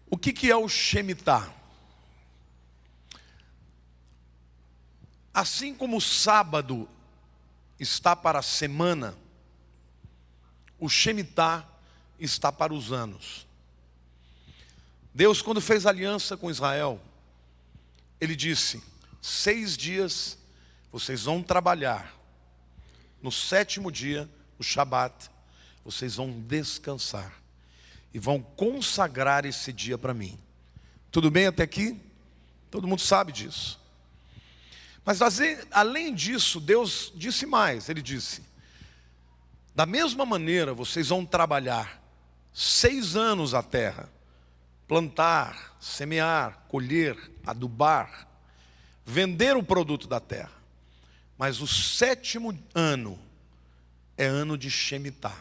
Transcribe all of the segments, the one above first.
O que é o Shemitah? Assim como o sábado está para a semana, o Shemitah está para os anos. Deus, quando fez aliança com Israel, Ele disse: 6 dias vocês vão trabalhar, no 7º dia, o Shabat, vocês vão descansar e vão consagrar esse dia para mim. Tudo bem até aqui? Todo mundo sabe disso. Mas além disso, Deus disse mais. Ele disse: da mesma maneira vocês vão trabalhar 6 anos a terra, plantar, semear, colher, adubar, vender o produto da terra. Mas o 7º ano é ano de Shemitah,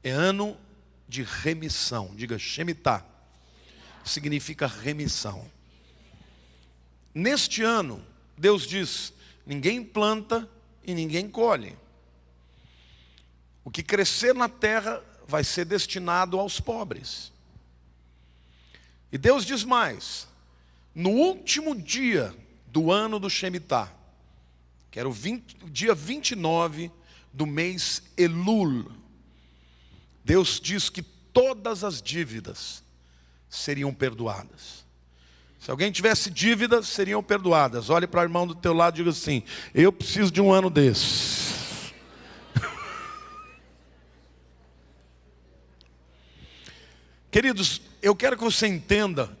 é ano de remissão. Diga Shemitah, significa remissão. Neste ano, Deus diz: ninguém planta e ninguém colhe. O que crescer na terra vai ser destinado aos pobres. E Deus diz mais: no último dia do ano do Shemitah, que era o dia 29 do mês Elul, Deus diz que todas as dívidas seriam perdoadas. Se alguém tivesse dívidas, seriam perdoadas. Olhe para o irmão do teu lado e diga assim: eu preciso de um ano desse. Queridos, eu quero que você entenda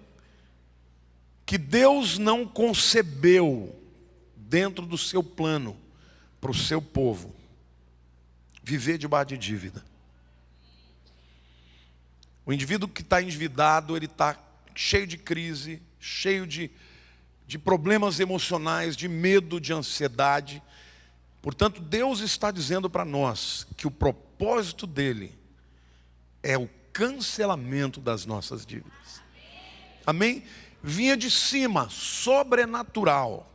que Deus não concebeu dentro do seu plano para o seu povo viver debaixo de dívida. O indivíduo que está endividado, ele está cheio de crise, cheio de problemas emocionais, de medo, de ansiedade. Portanto, Deus está dizendo para nós que o propósito dele é o cancelamento das nossas dívidas. Amém? Vinha de cima, sobrenatural.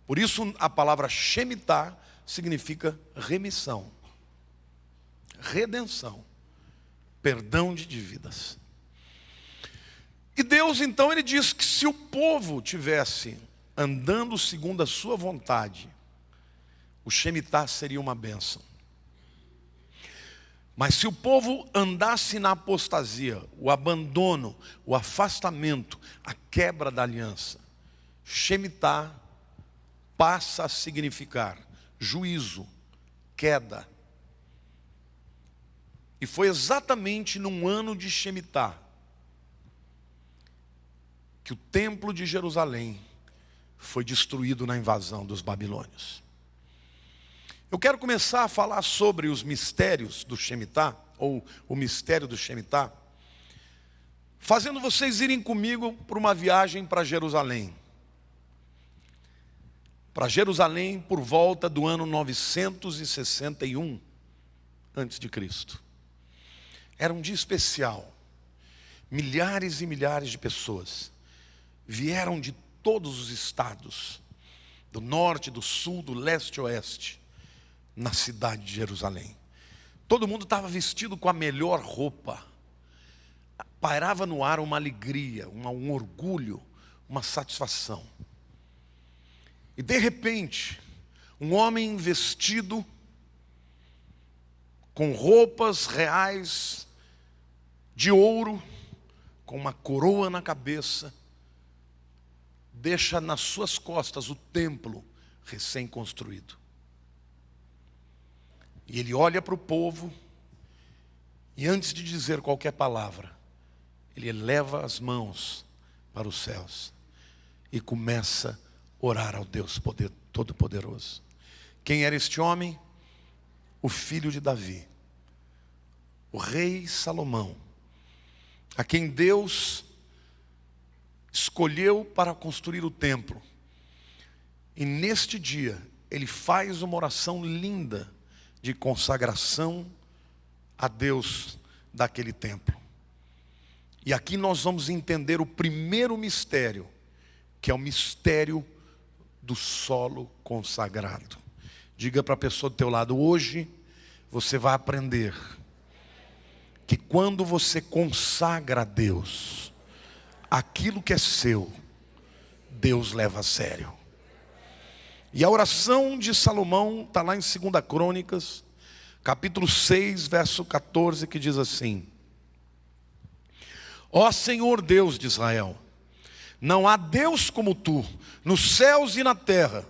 Por isso a palavra Shemitah significa remissão, redenção, perdão de dívidas. E Deus então, Ele diz que se o povo tivesse andando segundo a sua vontade, o Shemitah seria uma bênção. Mas se o povo andasse na apostasia, o abandono, o afastamento, a quebra da aliança, Shemitah passa a significar juízo, queda. E foi exatamente num ano de Shemitah que o templo de Jerusalém foi destruído na invasão dos babilônios. Eu quero começar a falar sobre os mistérios do Shemitah, ou o mistério do Shemitah, fazendo vocês irem comigo para uma viagem para Jerusalém. Para Jerusalém por volta do ano 961 a.C. Era um dia especial. Milhares e milhares de pessoas vieram de todos os estados, do norte, do sul, do leste e oeste, na cidade de Jerusalém. Todo mundo estava vestido com a melhor roupa. Pairava no ar uma alegria, um orgulho, uma satisfação. E de repente, um homem vestido com roupas reais de ouro, com uma coroa na cabeça, deixa nas suas costas o templo recém-construído. E ele olha para o povo, e antes de dizer qualquer palavra, ele eleva as mãos para os céus e começa a orar ao Deus Todo-Poderoso. Quem era este homem? O filho de Davi, o rei Salomão, a quem Deus escolheu para construir o templo. E neste dia, ele faz uma oração linda de consagração a Deus daquele templo. E aqui nós vamos entender o primeiro mistério, que é o mistério do solo consagrado. Diga para a pessoa do teu lado: hoje você vai aprender que quando você consagra a Deus aquilo que é seu, Deus leva a sério. E a oração de Salomão está lá em 2 Crônicas, capítulo 6, verso 14, que diz assim: ó Senhor Deus de Israel, não há Deus como tu, nos céus e na terra,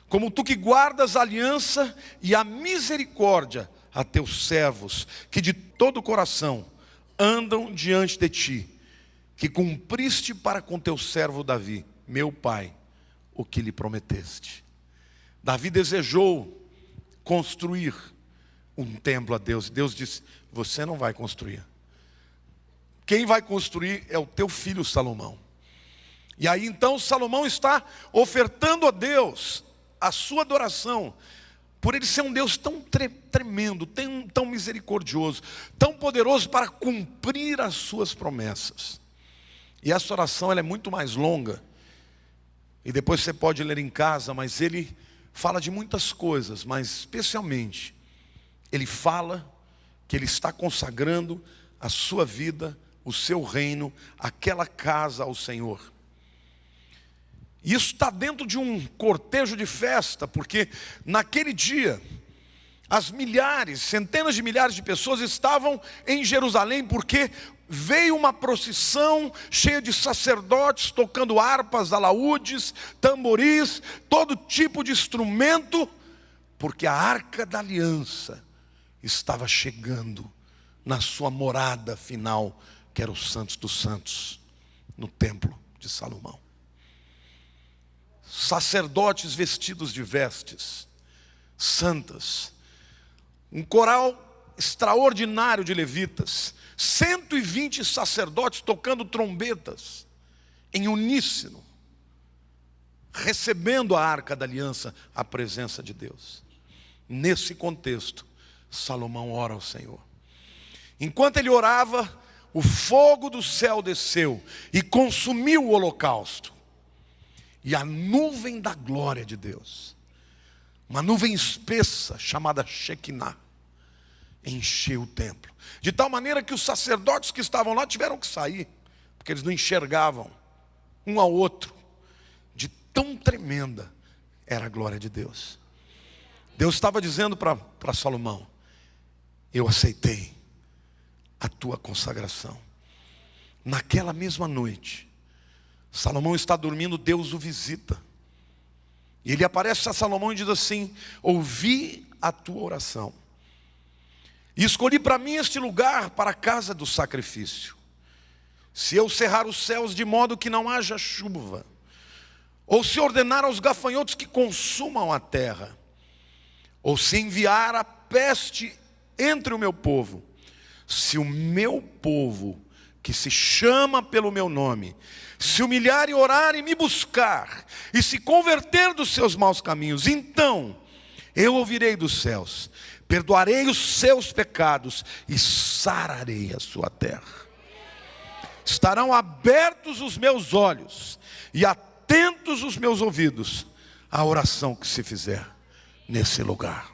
como tu que guardas a aliança e a misericórdia a teus servos, que de todo o coração andam diante de ti, que cumpriste para com teu servo Davi, meu pai, o que lhe prometeste. Davi desejou construir um templo a Deus. Deus disse: você não vai construir. Quem vai construir é o teu filho Salomão. E aí então Salomão está ofertando a Deus a sua adoração, por ele ser um Deus tão tremendo, tão misericordioso, tão poderoso para cumprir as suas promessas. E essa oração ela é muito mais longa, e depois você pode ler em casa, mas ele fala de muitas coisas, mas especialmente ele fala que ele está consagrando a sua vida, o seu reino, aquela casa ao Senhor. Isso está dentro de um cortejo de festa, porque naquele dia as milhares, centenas de milhares de pessoas estavam em Jerusalém, porque veio uma procissão cheia de sacerdotes tocando harpas, alaúdes, tamboris, todo tipo de instrumento, porque a arca da aliança estava chegando na sua morada final, que era o Santos dos Santos, no templo de Salomão. Sacerdotes vestidos de vestes santas, um coral extraordinário de levitas, 120 sacerdotes tocando trombetas em uníssono, recebendo a arca da aliança, a presença de Deus. Nesse contexto, Salomão ora ao Senhor. Enquanto ele orava, o fogo do céu desceu e consumiu o holocausto. E a nuvem da glória de Deus, uma nuvem espessa chamada Shekinah, encheu o templo. De tal maneira que os sacerdotes que estavam lá tiveram que sair, porque eles não enxergavam um ao outro. De tão tremenda era a glória de Deus. Deus estava dizendo para Salomão: eu aceitei a tua consagração. Naquela mesma noite, Salomão está dormindo, Deus o visita. E ele aparece a Salomão e diz assim: ouvi a tua oração, e escolhi para mim este lugar para a casa do sacrifício. Se eu cerrar os céus de modo que não haja chuva, ou se ordenar aos gafanhotos que consumam a terra, ou se enviar a peste entre o meu povo, se o meu povo, que se chama pelo meu nome, se humilhar e orar e me buscar, e se converter dos seus maus caminhos, então eu ouvirei dos céus, perdoarei os seus pecados e sararei a sua terra. Estarão abertos os meus olhos e atentos os meus ouvidos à oração que se fizer nesse lugar.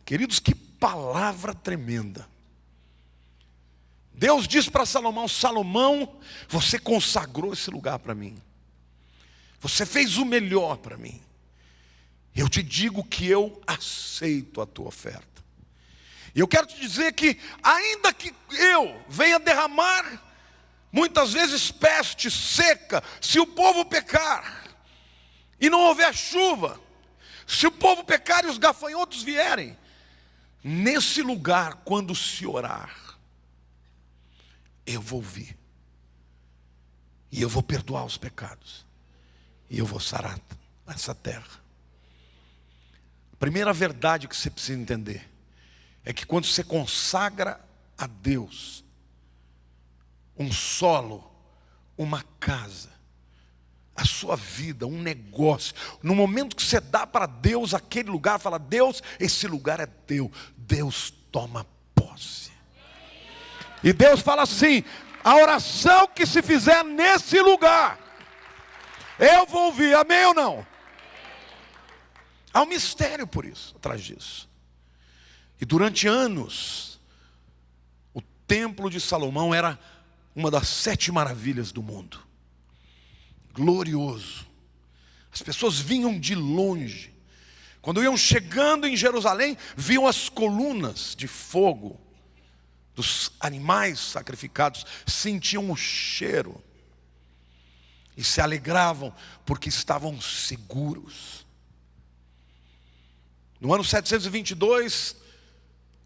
Queridos, que palavra tremenda. Deus diz para Salomão: Salomão, você consagrou esse lugar para mim, você fez o melhor para mim. Eu te digo que eu aceito a tua oferta. E eu quero te dizer que, ainda que eu venha derramar muitas vezes peste, seca, se o povo pecar e não houver chuva, se o povo pecar e os gafanhotos vierem, nesse lugar, quando se orar, eu vou ouvir, e eu vou perdoar os pecados, e eu vou sarar essa terra. A primeira verdade que você precisa entender é que quando você consagra a Deus um solo, uma casa, a sua vida, um negócio, no momento que você dá para Deus aquele lugar, fala: Deus, esse lugar é teu, Deus toma posse. E Deus fala assim: a oração que se fizer nesse lugar, eu vou ouvir, amém ou não? Há um mistério por isso, atrás disso. E durante anos, templo de Salomão era uma das 7 maravilhas do mundo. Glorioso. As pessoas vinham de longe. Quando iam chegando em Jerusalém, viam as colunas de fogo dos animais sacrificados, sentiam o cheiro e se alegravam porque estavam seguros. No ano 722,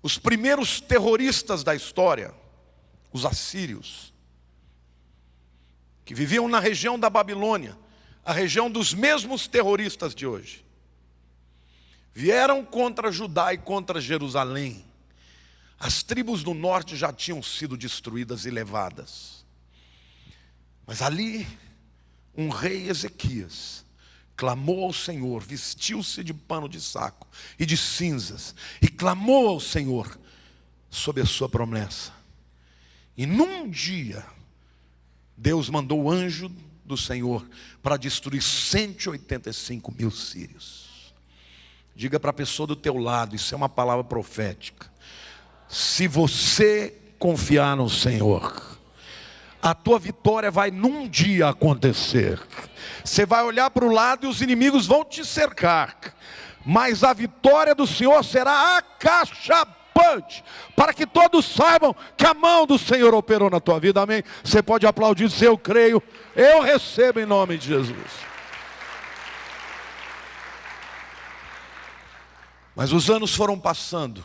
os primeiros terroristas da história, os assírios, que viviam na região da Babilônia, a região dos mesmos terroristas de hoje, vieram contra Judá e contra Jerusalém. As tribos do norte já tinham sido destruídas e levadas. Mas ali, um rei Ezequias clamou ao Senhor, vestiu-se de pano de saco e de cinzas, e clamou ao Senhor sob a sua promessa. E num dia, Deus mandou o anjo do Senhor para destruir 185 mil sírios. Diga para a pessoa do teu lado, isso é uma palavra profética. Se você confiar no Senhor, a tua vitória vai num dia acontecer. Você vai olhar para o lado e os inimigos vão te cercar, mas a vitória do Senhor será acachapante, para que todos saibam que a mão do Senhor operou na tua vida. Amém? Você pode aplaudir se eu creio, eu recebo em nome de Jesus. Mas os anos foram passando,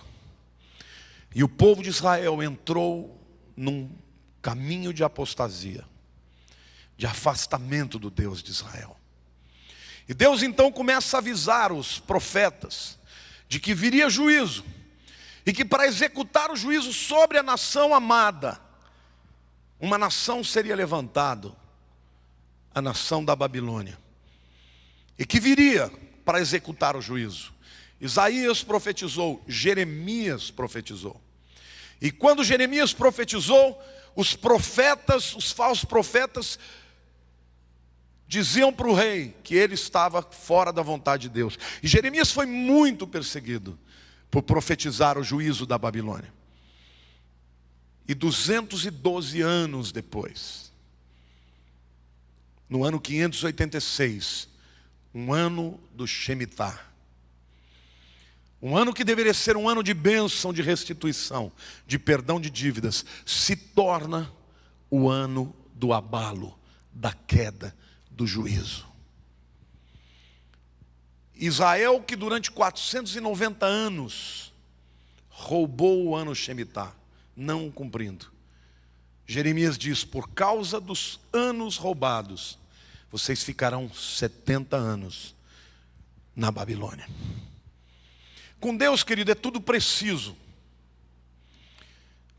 e o povo de Israel entrou num caminho de apostasia, de afastamento do Deus de Israel. E Deus então começa a avisar os profetas de que viria juízo, e que para executar o juízo sobre a nação amada, uma nação seria levantada, a nação da Babilônia, e que viria para executar o juízo. Isaías profetizou, Jeremias profetizou. E quando Jeremias profetizou, os profetas, os falsos profetas, diziam para o rei que ele estava fora da vontade de Deus. E Jeremias foi muito perseguido por profetizar o juízo da Babilônia. E 212 anos depois, no ano 586, um ano do Shemitah, um ano que deveria ser um ano de bênção, de restituição, de perdão de dívidas, se torna o ano do abalo, da queda, do juízo. Israel, que durante 490 anos roubou o ano Shemitah, não cumprindo. Jeremias diz: por causa dos anos roubados, vocês ficarão 70 anos na Babilônia. Com Deus, querido, é tudo preciso.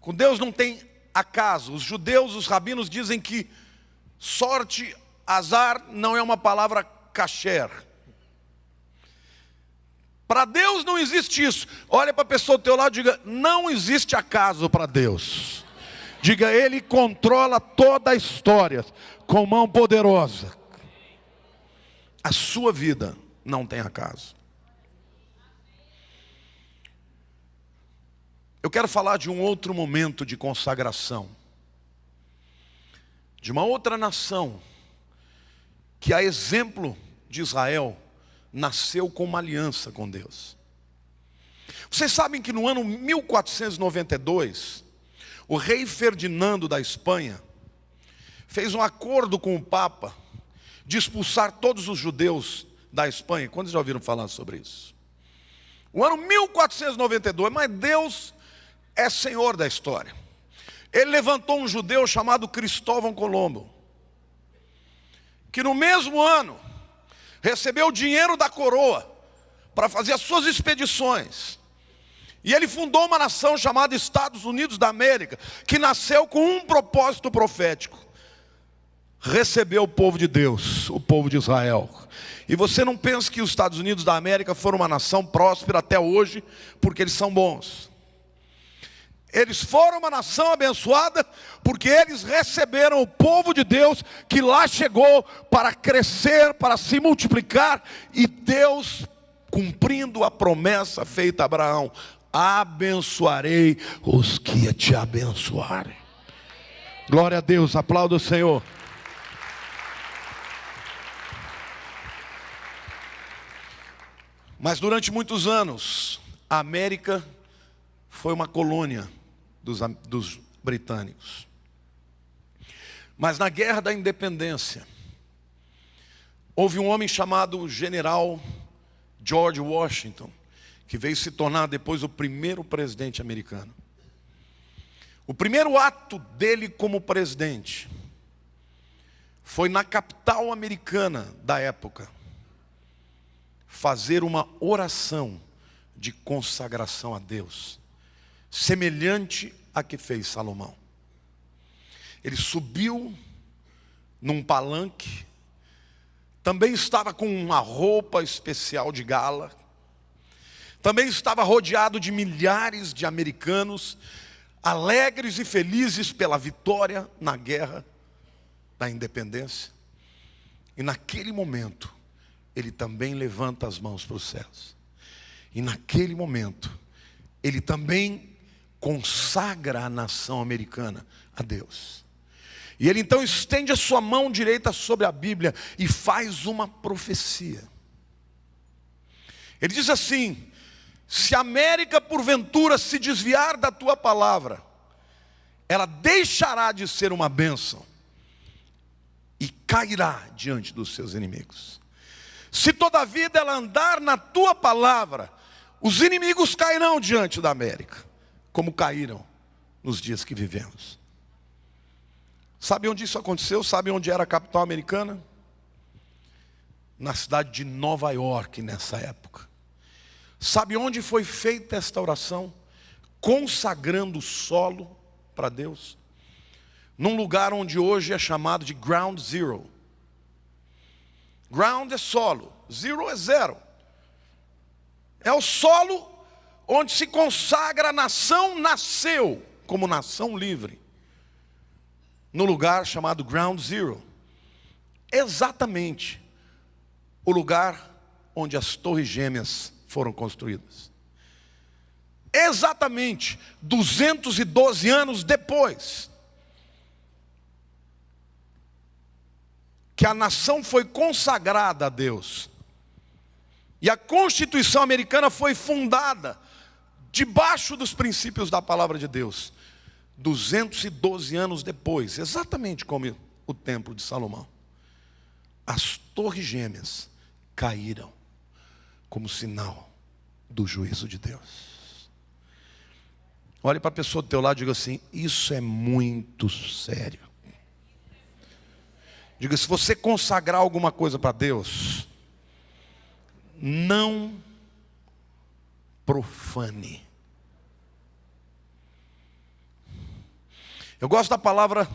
Com Deus não tem acaso. Os judeus, os rabinos dizem que sorte, azar, não é uma palavra kasher. Para Deus não existe isso. Olha para a pessoa do teu lado e diga: não existe acaso para Deus. Diga: Ele controla toda a história com mão poderosa. A sua vida não tem acaso. Eu quero falar de um outro momento de consagração, de uma outra nação, que a exemplo de Israel, nasceu com uma aliança com Deus. Vocês sabem que no ano 1492, o rei Ferdinando da Espanha fez um acordo com o Papa de expulsar todos os judeus da Espanha. Quantos já ouviram falar sobre isso? O ano 1492, mas Deus é Senhor da história. Ele levantou um judeu chamado Cristóvão Colombo, que no mesmo ano recebeu o dinheiro da coroa para fazer as suas expedições. E ele fundou uma nação chamada Estados Unidos da América, que nasceu com um propósito profético: receber o povo de Deus, o povo de Israel. E você não pensa que os Estados Unidos da América foram uma nação próspera até hoje porque eles são bons. Eles foram uma nação abençoada porque eles receberam o povo de Deus, que lá chegou para crescer, para se multiplicar. E Deus, cumprindo a promessa feita a Abraão: abençoarei os que te abençoarem. Glória a Deus, aplauda o Senhor. Mas durante muitos anos, a América foi uma colônia dos britânicos. Mas na Guerra da Independência, houve um homem chamado General George Washington, que veio se tornar depois o primeiro presidente americano. O primeiro ato dele como presidente foi na capital americana da época, fazer uma oração de consagração a Deus, semelhante à que fez Salomão. Ele subiu num palanque, também estava com uma roupa especial de gala, também estava rodeado de milhares de americanos, alegres e felizes pela vitória na guerra da independência. E naquele momento, ele também levanta as mãos para os céus. E naquele momento, ele também consagra a nação americana a Deus. E ele então estende a sua mão direita sobre a Bíblia e faz uma profecia. Ele diz assim: se a América porventura se desviar da tua palavra, ela deixará de ser uma bênção e cairá diante dos seus inimigos. Se todavia ela andar na tua palavra, os inimigos cairão diante da América, como caíram nos dias que vivemos. Sabe onde isso aconteceu? Sabe onde era a capital americana? Na cidade de Nova York, nessa época. Sabe onde foi feita esta oração? Consagrando o solo para Deus. Num lugar onde hoje é chamado de Ground Zero. Ground é solo, zero é zero. É o solo onde se consagra a nação nasceu como nação livre. No lugar chamado Ground Zero. Exatamente o lugar onde as torres gêmeas foram construídas. Exatamente 212 anos depois que a nação foi consagrada a Deus. E a Constituição americana foi fundada debaixo dos princípios da palavra de Deus. 212 anos depois, exatamente como o templo de Salomão, as torres gêmeas caíram como sinal do juízo de Deus. Olhe para a pessoa do teu lado e diga assim: isso é muito sério. Diga, se você consagrar alguma coisa para Deus, não profane. Eu gosto da palavra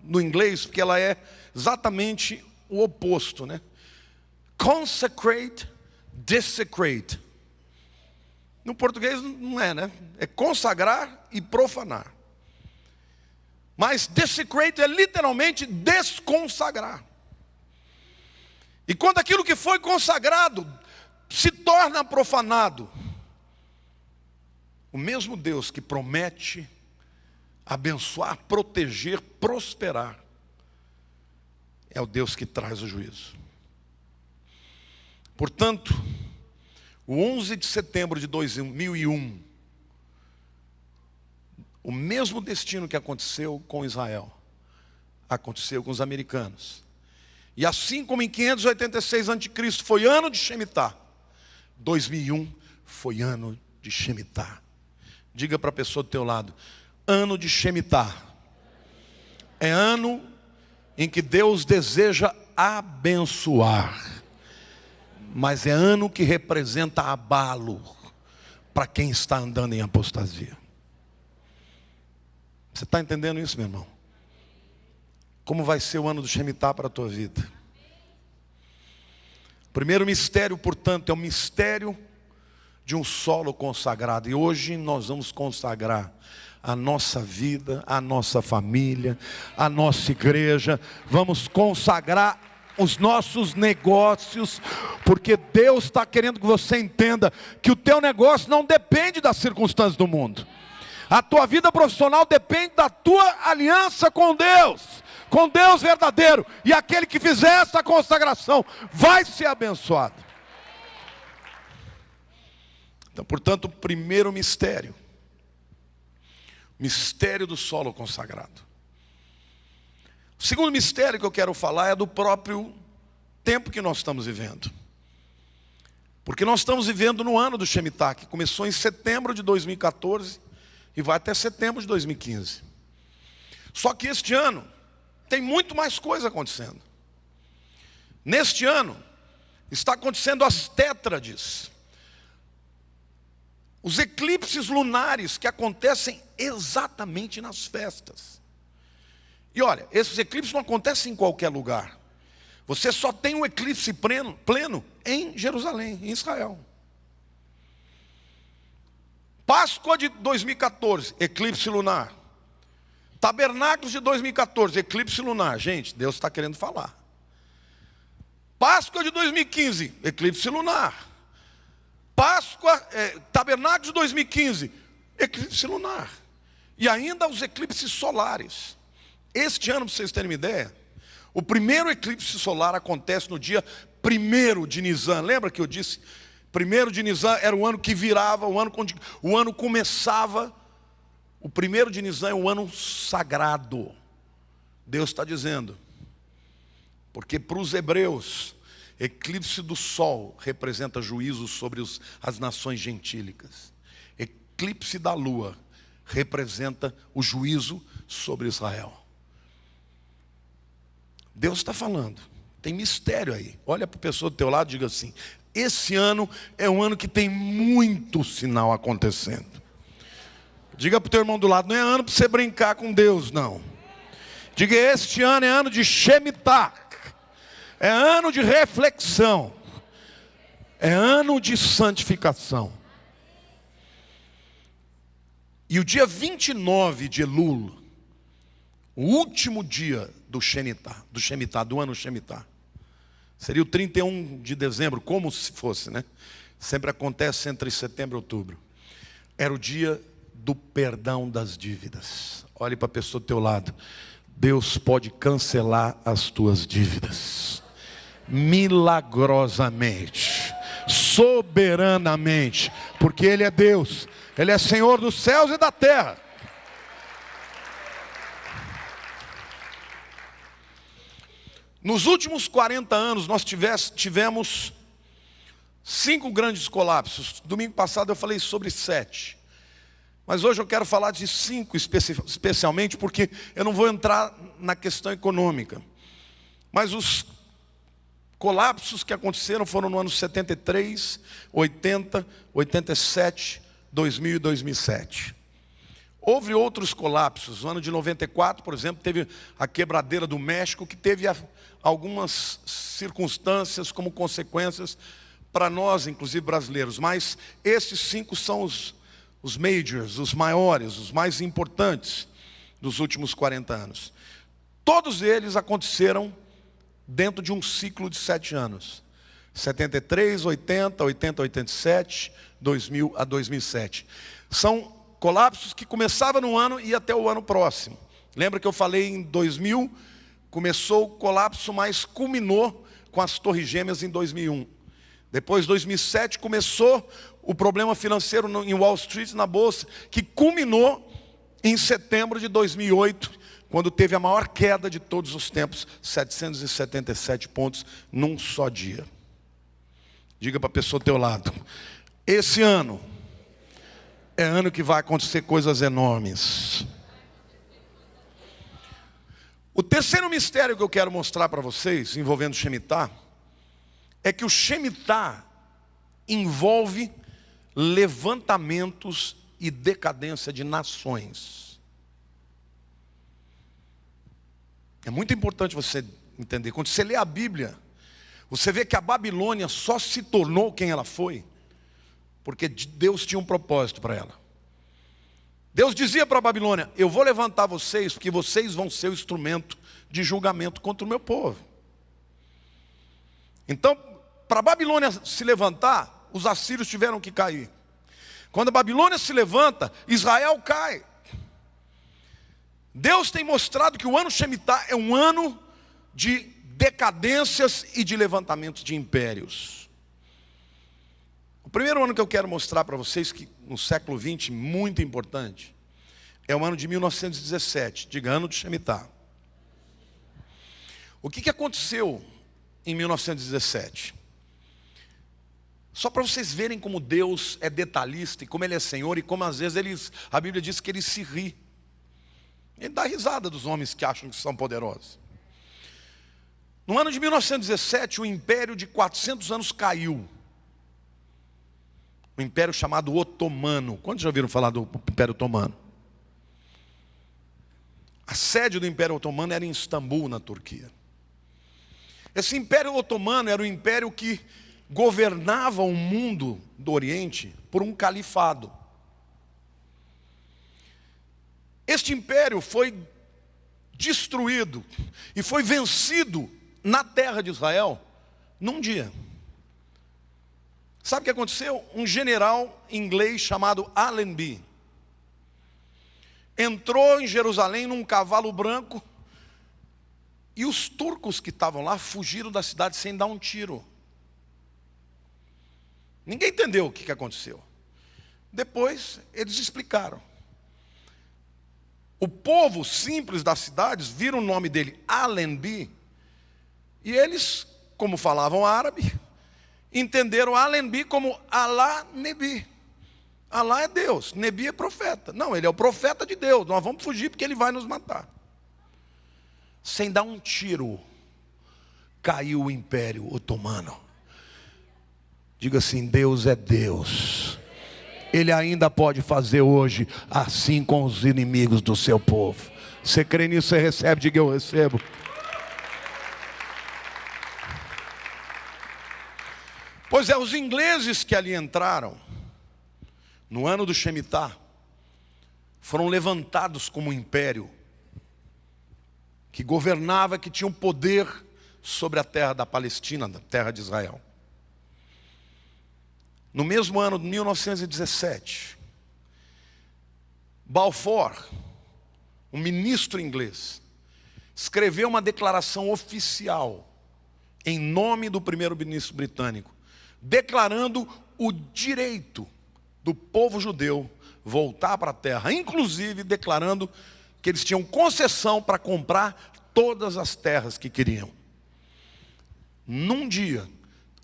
no inglês, porque ela é exatamente o oposto, né? Consecrate, desecrate. No português não é, né? É consagrar e profanar. Mas desecrate é literalmente desconsagrar. E quando aquilo que foi consagrado se torna profanado, o mesmo Deus que promete abençoar, proteger, prosperar, é o Deus que traz o juízo. Portanto, o 11 de setembro de 2001, o mesmo destino que aconteceu com Israel, aconteceu com os americanos. E assim como em 586 a.C. foi ano de Shemitah, 2001 foi ano de Shemitah. Diga para a pessoa do teu lado: ano de Shemitah é ano em que Deus deseja abençoar, mas é ano que representa abalo para quem está andando em apostasia. Você está entendendo isso, meu irmão? Como vai ser o ano do Shemitah para a tua vida? O primeiro mistério, portanto, é o mistério de um solo consagrado. E hoje nós vamos consagrar a nossa vida, a nossa família, a nossa igreja. Vamos consagrar os nossos negócios, porque Deus está querendo que você entenda que o teu negócio não depende das circunstâncias do mundo. A tua vida profissional depende da tua aliança com Deus verdadeiro, e aquele que fizer essa consagração vai ser abençoado. Então, portanto, o primeiro mistério do solo consagrado. O segundo mistério que eu quero falar é do próprio tempo que nós estamos vivendo. Porque nós estamos vivendo no ano do Shemitah, que começou em setembro de 2014 e vai até setembro de 2015. Só que este ano tem muito mais coisa acontecendo. Neste ano está acontecendo as tétrades, os eclipses lunares que acontecem exatamente nas festas. E olha, esses eclipses não acontecem em qualquer lugar. Você só tem um eclipse pleno em Jerusalém, em Israel. Páscoa de 2014, eclipse lunar. Tabernáculos de 2014, eclipse lunar. Gente, Deus está querendo falar. Páscoa de 2015, eclipse lunar. Tabernáculo de 2015, eclipse lunar. E ainda os eclipses solares. Este ano, para vocês terem uma ideia, o primeiro eclipse solar acontece no dia 1º de Nisan. Lembra que eu disse? 1º de Nisan era o ano que virava, o ano começava. O 1º de Nisan é um ano sagrado. Deus está dizendo. Porque para os hebreus, eclipse do sol representa juízo sobre as nações gentílicas. Eclipse da lua representa o juízo sobre Israel. Deus está falando, tem mistério aí. Olha para a pessoa do teu lado e diga assim: esse ano é um ano que tem muito sinal acontecendo. Diga para o teu irmão do lado: não é ano para você brincar com Deus, não. Diga: este ano é ano de Shemitah, é ano de reflexão, é ano de santificação. E o dia 29 de Elul, o último dia do Shemitah, do ano Shemitah, seria o 31 de dezembro, como se fosse, né? Sempre acontece entre setembro e outubro. Era o dia do perdão das dívidas. Olhe para a pessoa do teu lado. Deus pode cancelar as tuas dívidas. Milagrosamente. Soberanamente. Porque Ele é Deus. Ele é Senhor dos céus e da terra. Nos últimos 40 anos nós tivemos 5 grandes colapsos. Domingo passado eu falei sobre 7. Mas hoje eu quero falar de 5 especialmente, porque eu não vou entrar na questão econômica. Mas os colapsos que aconteceram foram no ano 73, 80, 87, 2000 e 2007. Houve outros colapsos. No ano de 94, por exemplo, teve a quebradeira do México, que teve algumas circunstâncias como consequências para nós, inclusive brasileiros. Mas esses 5 são os majors, os maiores, os mais importantes dos últimos 40 anos. Todos eles aconteceram dentro de um ciclo de 7 anos. 73, 80, 80, 87, 2000 a 2007. São colapsos que começavam no ano e ia até o ano próximo. Lembra que eu falei em 2000, começou o colapso, mas culminou com as Torres Gêmeas em 2001. Depois, 2007, começou o problema financeiro em Wall Street, na Bolsa, que culminou em setembro de 2008, quando teve a maior queda de todos os tempos, 777 pontos num só dia. Diga para a pessoa do teu lado: esse ano é ano que vai acontecer coisas enormes. O terceiro mistério que eu quero mostrar para vocês, envolvendo o Shemitah, é que o Shemitah envolve levantamentos e decadência de nações. É muito importante você entender. Quando você lê a Bíblia, você vê que a Babilônia só se tornou quem ela foi porque Deus tinha um propósito para ela. Deus dizia para a Babilônia: eu vou levantar vocês, porque vocês vão ser o instrumento de julgamento contra o meu povo. Então, para a Babilônia se levantar, os assírios tiveram que cair. Quando a Babilônia se levanta, Israel cai. Deus tem mostrado que o ano Shemitah é um ano de decadências e de levantamentos de impérios. O primeiro ano que eu quero mostrar para vocês, que no século XX, muito importante, é o ano de 1917, diga, ano de Shemitah. O que aconteceu em 1917? Só para vocês verem como Deus é detalhista e como Ele é Senhor e como às vezes a Bíblia diz que Ele se ri. Ele dá risada dos homens que acham que são poderosos. No ano de 1917, o império de 400 anos caiu. O império chamado Otomano. Quantos já ouviram falar do Império Otomano? A sede do Império Otomano era em Istambul, na Turquia. Esse Império Otomano era o império que governava o mundo do Oriente por um califado. Este império foi destruído e foi vencido na terra de Israel num dia. Sabe o que aconteceu? Um general inglês chamado Allenby entrou em Jerusalém num cavalo branco e os turcos que estavam lá fugiram da cidade sem dar um tiro. Ninguém entendeu o que aconteceu. Depois eles explicaram. O povo simples das cidades viram o nome dele, Allenby, e eles, como falavam árabe, entenderam Allenby como Alá Nebi. Alá é Deus, Nebi é profeta. Não, ele é o profeta de Deus, nós vamos fugir porque ele vai nos matar. Sem dar um tiro, caiu o Império Otomano. Diga assim, Deus é Deus. Ele ainda pode fazer hoje assim com os inimigos do seu povo. Você crê nisso, você recebe, diga eu recebo. Pois é, os ingleses que ali entraram, no ano do Shemitah, foram levantados como um império, que governava, que tinha um poder sobre a terra da Palestina, da terra de Israel. No mesmo ano de 1917, Balfour, um ministro inglês, escreveu uma declaração oficial em nome do primeiro-ministro britânico, declarando o direito do povo judeu voltar para a terra, inclusive declarando que eles tinham concessão para comprar todas as terras que queriam. Num dia,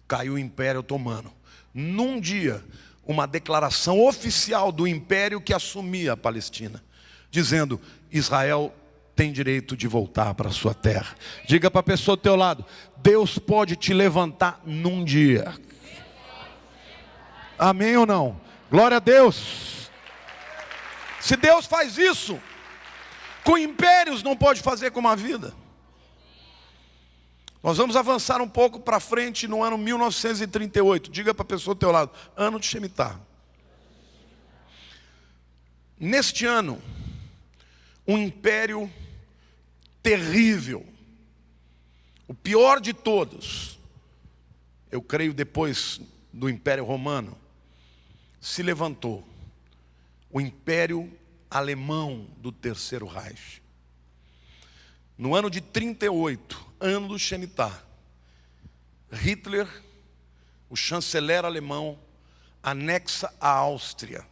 caiu o Império Otomano. Num dia, uma declaração oficial do império que assumia a Palestina, dizendo, Israel tem direito de voltar para a sua terra. Diga para a pessoa do teu lado, Deus pode te levantar num dia. Amém ou não? Glória a Deus. Se Deus faz isso, com impérios não pode fazer com uma vida. Nós vamos avançar um pouco para frente no ano 1938. Diga para a pessoa do teu lado, ano de Shemitah. Neste ano, um império terrível, o pior de todos, eu creio depois do Império Romano, se levantou. O Império Alemão do Terceiro Reich. No ano de 38, ano do Shemitah, Hitler, o chanceler alemão, anexa a Áustria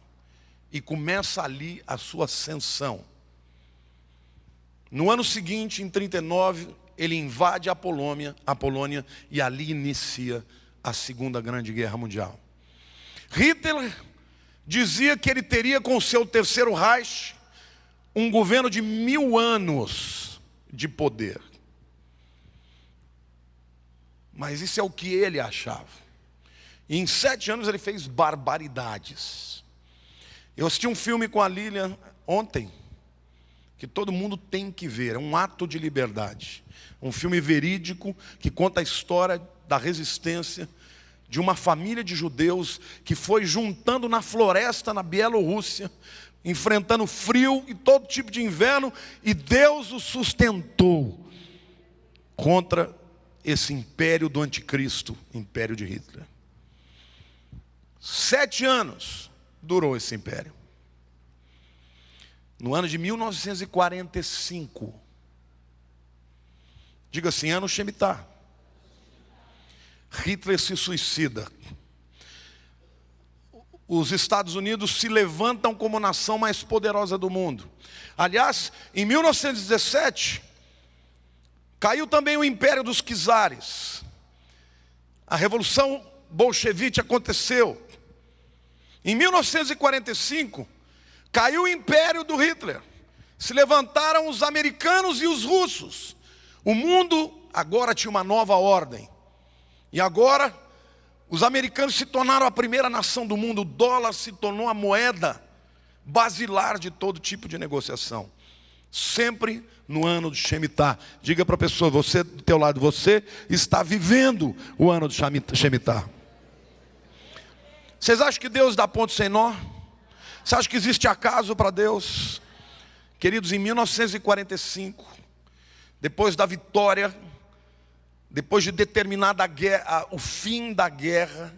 e começa ali a sua ascensão. No ano seguinte, em 39, ele invade a Polônia e ali inicia a Segunda Grande Guerra Mundial. Hitler dizia que ele teria com o seu Terceiro Reich um governo de 1000 anos de poder. Mas isso é o que ele achava. E em 7 anos ele fez barbaridades. Eu assisti um filme com a Lilian ontem, que todo mundo tem que ver, é um ato de liberdade. Um filme verídico que conta a história da resistência de uma família de judeus que foi juntando na floresta, na Bielorrússia, enfrentando frio e todo tipo de inverno, e Deus os sustentou contra esse império do anticristo, império de Hitler. 7 anos durou esse império. No ano de 1945, diga assim, ano Shemitah, Hitler se suicida. Os Estados Unidos se levantam como nação mais poderosa do mundo. Aliás, em 1917, caiu também o império dos czares. A revolução bolchevique aconteceu. Em 1945, caiu o império do Hitler. Se levantaram os americanos e os russos. O mundo agora tinha uma nova ordem. E agora, os americanos se tornaram a primeira nação do mundo. O dólar se tornou a moeda basilar de todo tipo de negociação. Sempre no ano do Shemitah. Diga para a pessoa, você do teu lado, você está vivendo o ano do Shemitah. Vocês acham que Deus dá ponto sem nó? Você acha que existe acaso para Deus? Queridos, em 1945, depois da vitória, depois de determinada guerra, o fim da guerra,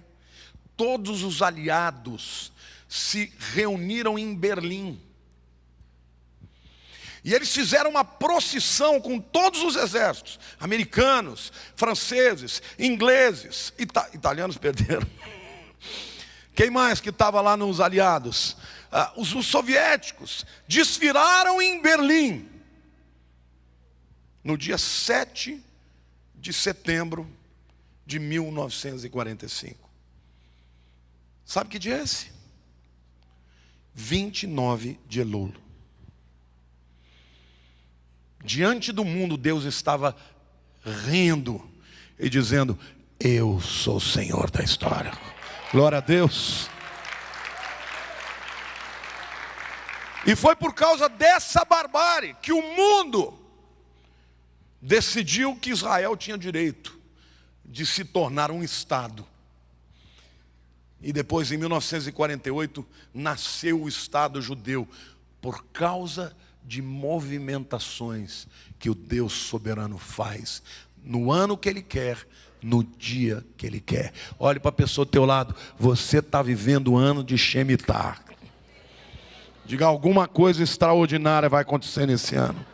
todos os aliados se reuniram em Berlim. E eles fizeram uma procissão com todos os exércitos, americanos, franceses, ingleses, italianos perderam. Quem mais que estava lá nos aliados? Os soviéticos desfilaram em Berlim, no dia 7 de setembro de 1945. Sabe que dia é esse? 29 de Elul. Diante do mundo, Deus estava rindo e dizendo, eu sou o Senhor da história. Glória a Deus. E foi por causa dessa barbárie que o mundo decidiu que Israel tinha direito de se tornar um Estado. E depois, em 1948, nasceu o Estado judeu, por causa de movimentações que o Deus soberano faz, no ano que Ele quer, no dia que Ele quer. Olhe para a pessoa do teu lado, você está vivendo o ano de Shemitah. Diga, alguma coisa extraordinária vai acontecer nesse ano.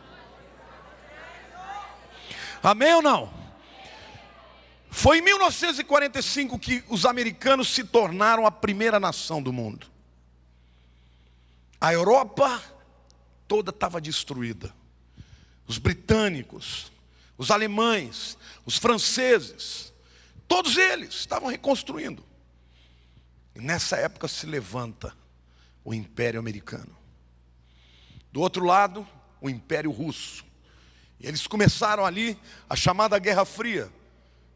Amém ou não? Foi em 1945 que os americanos se tornaram a primeira nação do mundo. A Europa toda estava destruída. Os britânicos, os alemães, os franceses, todos eles estavam reconstruindo. E nessa época se levanta o Império Americano. Do outro lado, o Império Russo. E eles começaram ali a chamada Guerra Fria,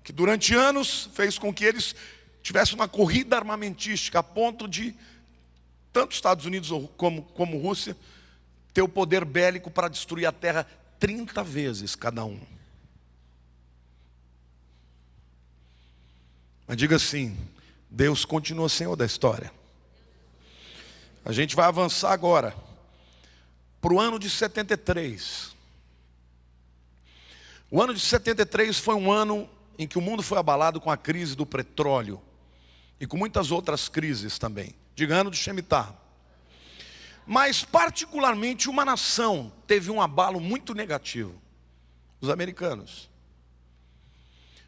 que durante anos fez com que eles tivessem uma corrida armamentística, a ponto de, tanto Estados Unidos como Rússia, ter o poder bélico para destruir a terra 30 vezes cada um. Mas diga assim, Deus continua Senhor da história. A gente vai avançar agora para o ano de 73. O ano de 73 foi um ano em que o mundo foi abalado com a crise do petróleo e com muitas outras crises também. Diga, ano de Shemitah. Mas particularmente uma nação teve um abalo muito negativo, os americanos.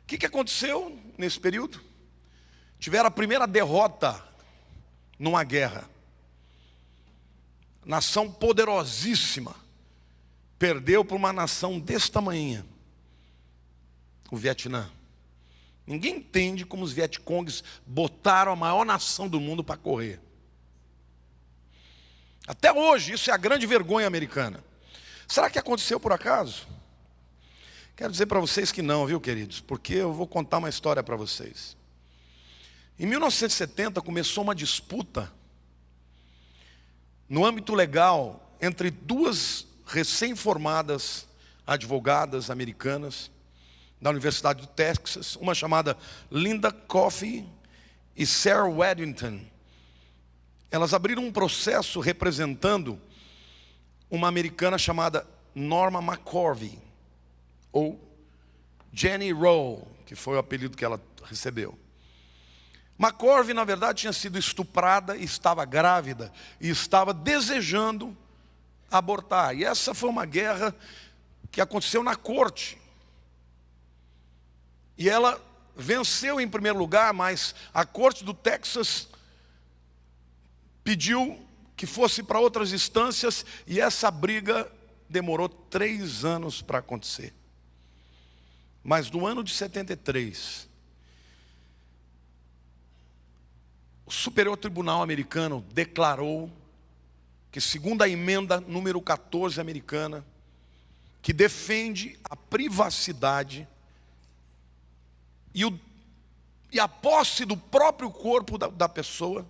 O que aconteceu nesse período? Tiveram a primeira derrota numa guerra. Nação poderosíssima perdeu para uma nação desse tamanho, o Vietnã. Ninguém entende como os Vietcongues botaram a maior nação do mundo para correr. Até hoje, isso é a grande vergonha americana. Será que aconteceu por acaso? Quero dizer para vocês que não, viu, queridos? Porque eu vou contar uma história para vocês. Em 1970 começou uma disputa no âmbito legal entre duas recém-formadas advogadas americanas da Universidade do Texas, uma chamada Linda Coffey e Sarah Weddington. Elas abriram um processo representando uma americana chamada Norma McCorvey, ou Jenny Rowe, que foi o apelido que ela recebeu. McCorvey, na verdade, tinha sido estuprada, estava grávida e estava desejando abortar. E essa foi uma guerra que aconteceu na corte. E ela venceu em primeiro lugar, mas a corte do Texas pediu que fosse para outras instâncias, e essa briga demorou 3 anos para acontecer. Mas no ano de 73, o Superior Tribunal americano declarou que, segundo a emenda número 14 americana, que defende a privacidade e a posse do próprio corpo da pessoa,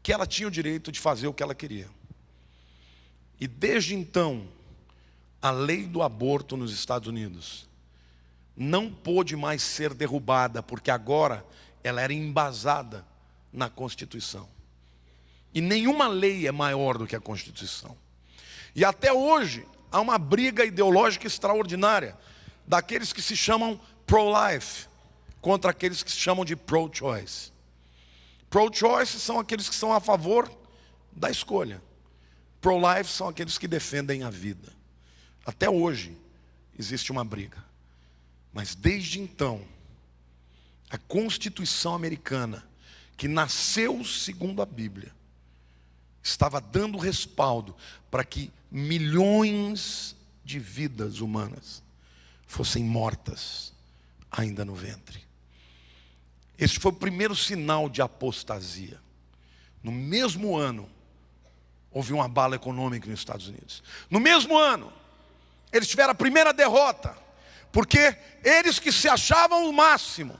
que ela tinha o direito de fazer o que ela queria. E desde então, a lei do aborto nos Estados Unidos não pôde mais ser derrubada, porque agora ela era embasada na Constituição. E nenhuma lei é maior do que a Constituição. E até hoje há uma briga ideológica extraordinária daqueles que se chamam pro-life contra aqueles que se chamam de pro-choice. Pro-choice são aqueles que são a favor da escolha. Pro-life são aqueles que defendem a vida. Até hoje existe uma briga. Mas desde então, a Constituição americana, que nasceu segundo a Bíblia, estava dando respaldo para que milhões de vidas humanas fossem mortas ainda no ventre. Este foi o primeiro sinal de apostasia. No mesmo ano, houve um abalo econômico nos Estados Unidos. No mesmo ano, eles tiveram a primeira derrota, porque eles que se achavam o máximo,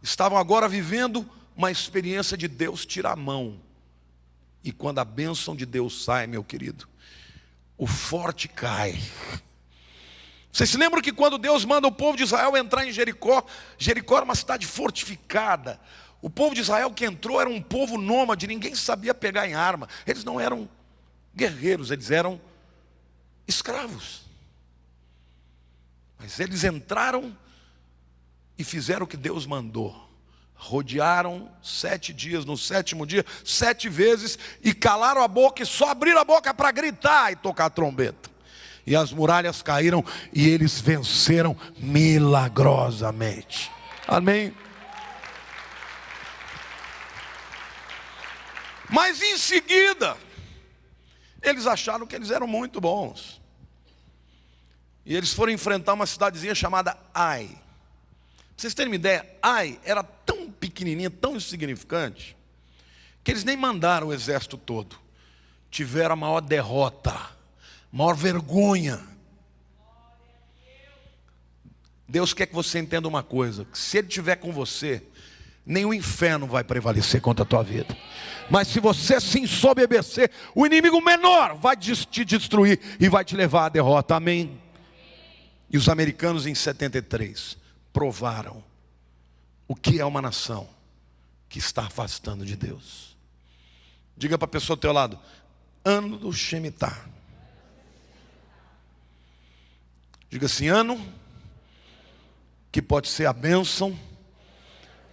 estavam agora vivendo uma experiência de Deus tirar a mão. E quando a bênção de Deus sai, meu querido, o forte cai. Vocês se lembram que quando Deus manda o povo de Israel entrar em Jericó, Jericó era uma cidade fortificada. O povo de Israel que entrou era um povo nômade, ninguém sabia pegar em arma. Eles não eram guerreiros, eles eram escravos. Mas eles entraram e fizeram o que Deus mandou. Rodearam 7 dias, no 7º dia, 7 vezes, e calaram a boca e só abriram a boca para gritar e tocar a trombeta. E as muralhas caíram e eles venceram milagrosamente. Amém? Mas em seguida, eles acharam que eles eram muito bons. E eles foram enfrentar uma cidadezinha chamada Ai. Pra vocês terem uma ideia, Ai era tão pequenininha, tão insignificante, que eles nem mandaram o exército todo. Tiveram a maior derrota, maior vergonha. Deus quer que você entenda uma coisa, que se Ele estiver com você, nem o inferno vai prevalecer contra a tua vida. Mas se você se ensoberbecer, o inimigo menor vai te destruir e vai te levar à derrota. Amém? E os americanos em 73 provaram o que é uma nação que está afastando de Deus. Diga para a pessoa ao teu lado: ano do Shemitah. Diga assim: ano que pode ser a bênção,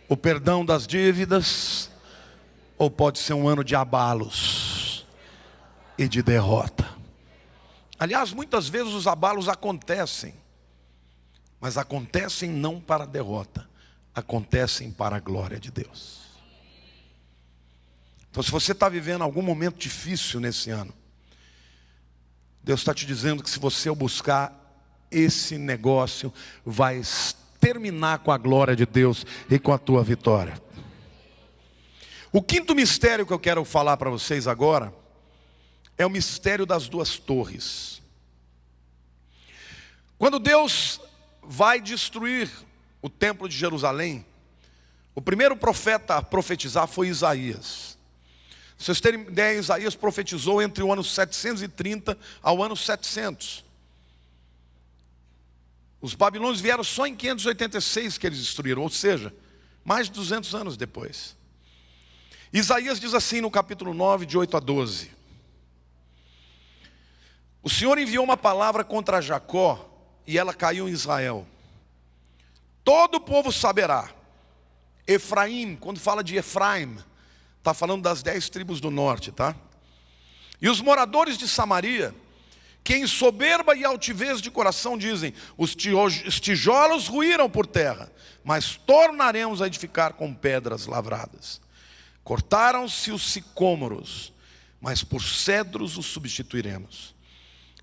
o perdão das dívidas, ou pode ser um ano de abalos e de derrota. Aliás, muitas vezes os abalos acontecem, mas acontecem não para a derrota, acontecem para a glória de Deus. Então, se você está vivendo algum momento difícil nesse ano, Deus está te dizendo que se você o buscar, esse negócio vai terminar com a glória de Deus e com a tua vitória. O quinto mistério que eu quero falar para vocês agora é o mistério das 2 torres. Quando Deus vai destruir o templo de Jerusalém, o primeiro profeta a profetizar foi Isaías. Se vocês terem ideia, Isaías profetizou entre o ano 730 ao ano 700. Os babilônios vieram só em 586 que eles destruíram, ou seja, mais de 200 anos depois. Isaías diz assim no capítulo 9, de 8 a 12. O Senhor enviou uma palavra contra Jacó e ela caiu em Israel. todo o povo saberá. Efraim, quando fala de Efraim, está falando das 10 tribos do norte, tá? E os moradores de Samaria, que em soberba e altivez de coração dizem: os tijolos ruíram por terra, mas tornaremos a edificar com pedras lavradas. Cortaram-se os sicômoros, mas por cedros os substituiremos.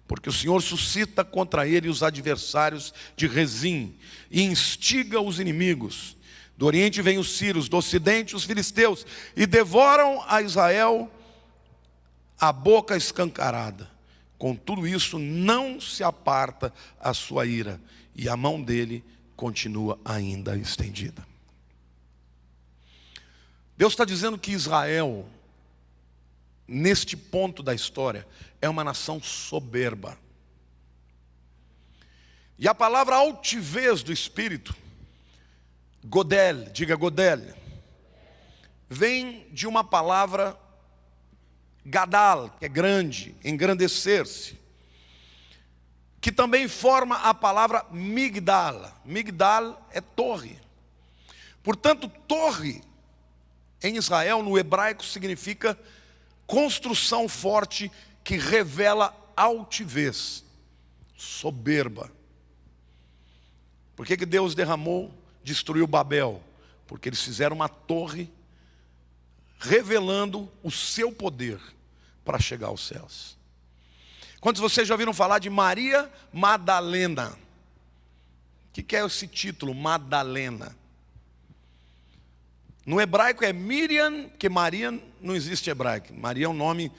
Porque o Senhor suscita contra ele os adversários de Rezim e instiga os inimigos. Do oriente vêm os sírios, do ocidente os filisteus, e devoram a Israel a boca escancarada. Com tudo isso não se aparta a sua ira, e a mão dele continua ainda estendida. Deus está dizendo que Israel, neste ponto da história, é uma nação soberba. E a palavra altivez do espírito, Godel, diga Godel, vem de uma palavra gadal, que é grande, engrandecer-se, que também forma a palavra migdal. Migdal é torre. Portanto, torre em Israel, no hebraico, significa construção forte que revela altivez, soberba. Por que Deus destruiu Babel? Porque eles fizeram uma torre revelando o seu poder para chegar aos céus. Quantos de vocês já ouviram falar de Maria Madalena? O que é esse título, Madalena? No hebraico é Miriam, que Maria não existe em hebraico. Maria é um nome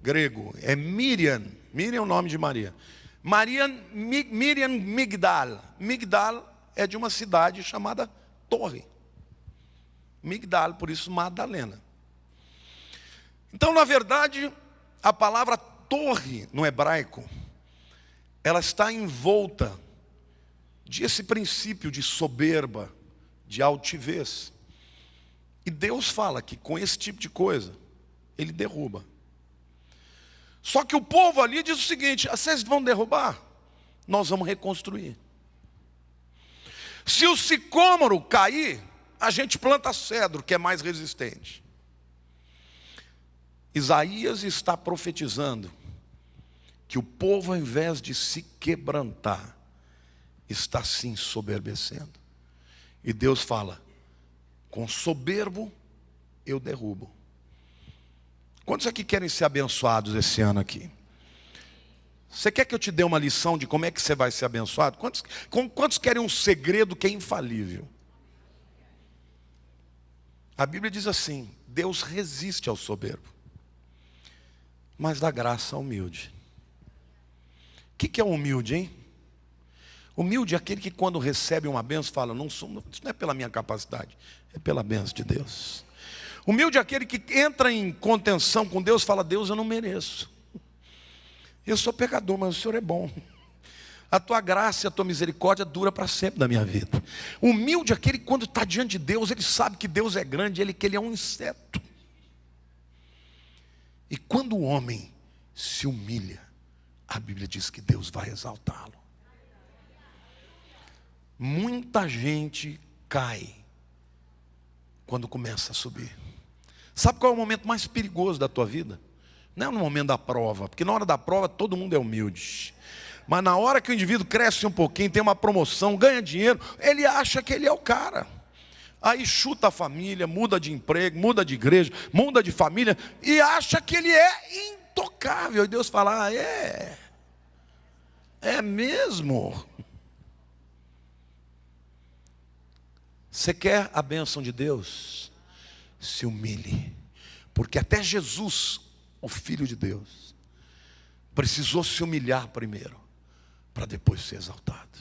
grego. É Miriam. Miriam é o nome de Maria. Miriam Migdal. Migdal é de uma cidade chamada Torre. Migdal, por isso Madalena. Então, na verdade, a palavra torre no hebraico, ela está envolta desse princípio de soberba, de altivez. E Deus fala que com esse tipo de coisa, Ele derruba. Só que o povo ali diz o seguinte: vocês vão derrubar? Nós vamos reconstruir. Se o sicômoro cair, a gente planta cedro, que é mais resistente. Isaías está profetizando que o povo, ao invés de se quebrantar, está se ensoberbecendo. E Deus fala: com soberbo eu derrubo. Quantos aqui querem ser abençoados esse ano aqui? Você quer que eu te dê uma lição de como é que você vai ser abençoado? Quantos querem um segredo que é infalível? A Bíblia diz assim: Deus resiste ao soberbo, mas dá graça ao humilde. O que é um humilde, hein? Humilde é aquele que quando recebe uma bênção fala: isso não é pela minha capacidade, é pela bênção de Deus. Humilde é aquele que entra em contenção com Deus e fala: Deus, eu não mereço. Eu sou pecador, mas o Senhor é bom. A tua graça e a tua misericórdia dura para sempre na minha vida. Humilde é aquele que quando está diante de Deus, ele sabe que Deus é grande, que ele é um inseto. E quando o homem se humilha, a Bíblia diz que Deus vai exaltá-lo. Muita gente cai quando começa a subir. Sabe qual é o momento mais perigoso da tua vida? Não é no momento da prova, porque na hora da prova todo mundo é humilde. Mas na hora que o indivíduo cresce um pouquinho, tem uma promoção, ganha dinheiro, ele acha que ele é o cara. Aí chuta a família, muda de emprego, muda de igreja, muda de família e acha que ele é intocável. E Deus fala: é mesmo. Você quer a bênção de Deus? Se humilhe. Porque até Jesus, o Filho de Deus, precisou se humilhar primeiro, para depois ser exaltado.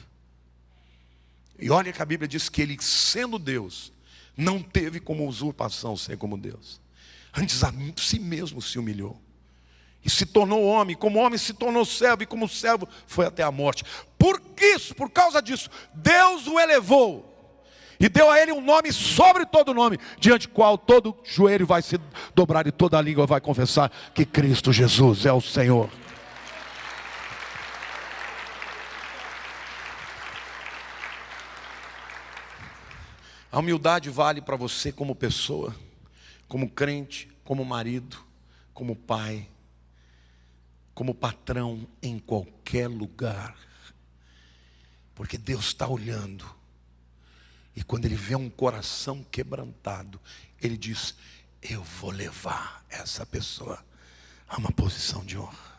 E olha que a Bíblia diz que ele, sendo Deus, não teve como usurpação ser como Deus. Antes a si mesmo se humilhou. E se tornou homem, como homem se tornou servo, e como servo foi até a morte. Por causa disso, Deus o elevou. E deu a ele um nome sobre todo nome, diante do qual todo joelho vai se dobrar e toda língua vai confessar que Cristo Jesus é o Senhor. A humildade vale para você como pessoa, como crente, como marido, como pai, como patrão, em qualquer lugar. Porque Deus está olhando. E quando Ele vê um coração quebrantado, Ele diz: eu vou levar essa pessoa a uma posição de honra.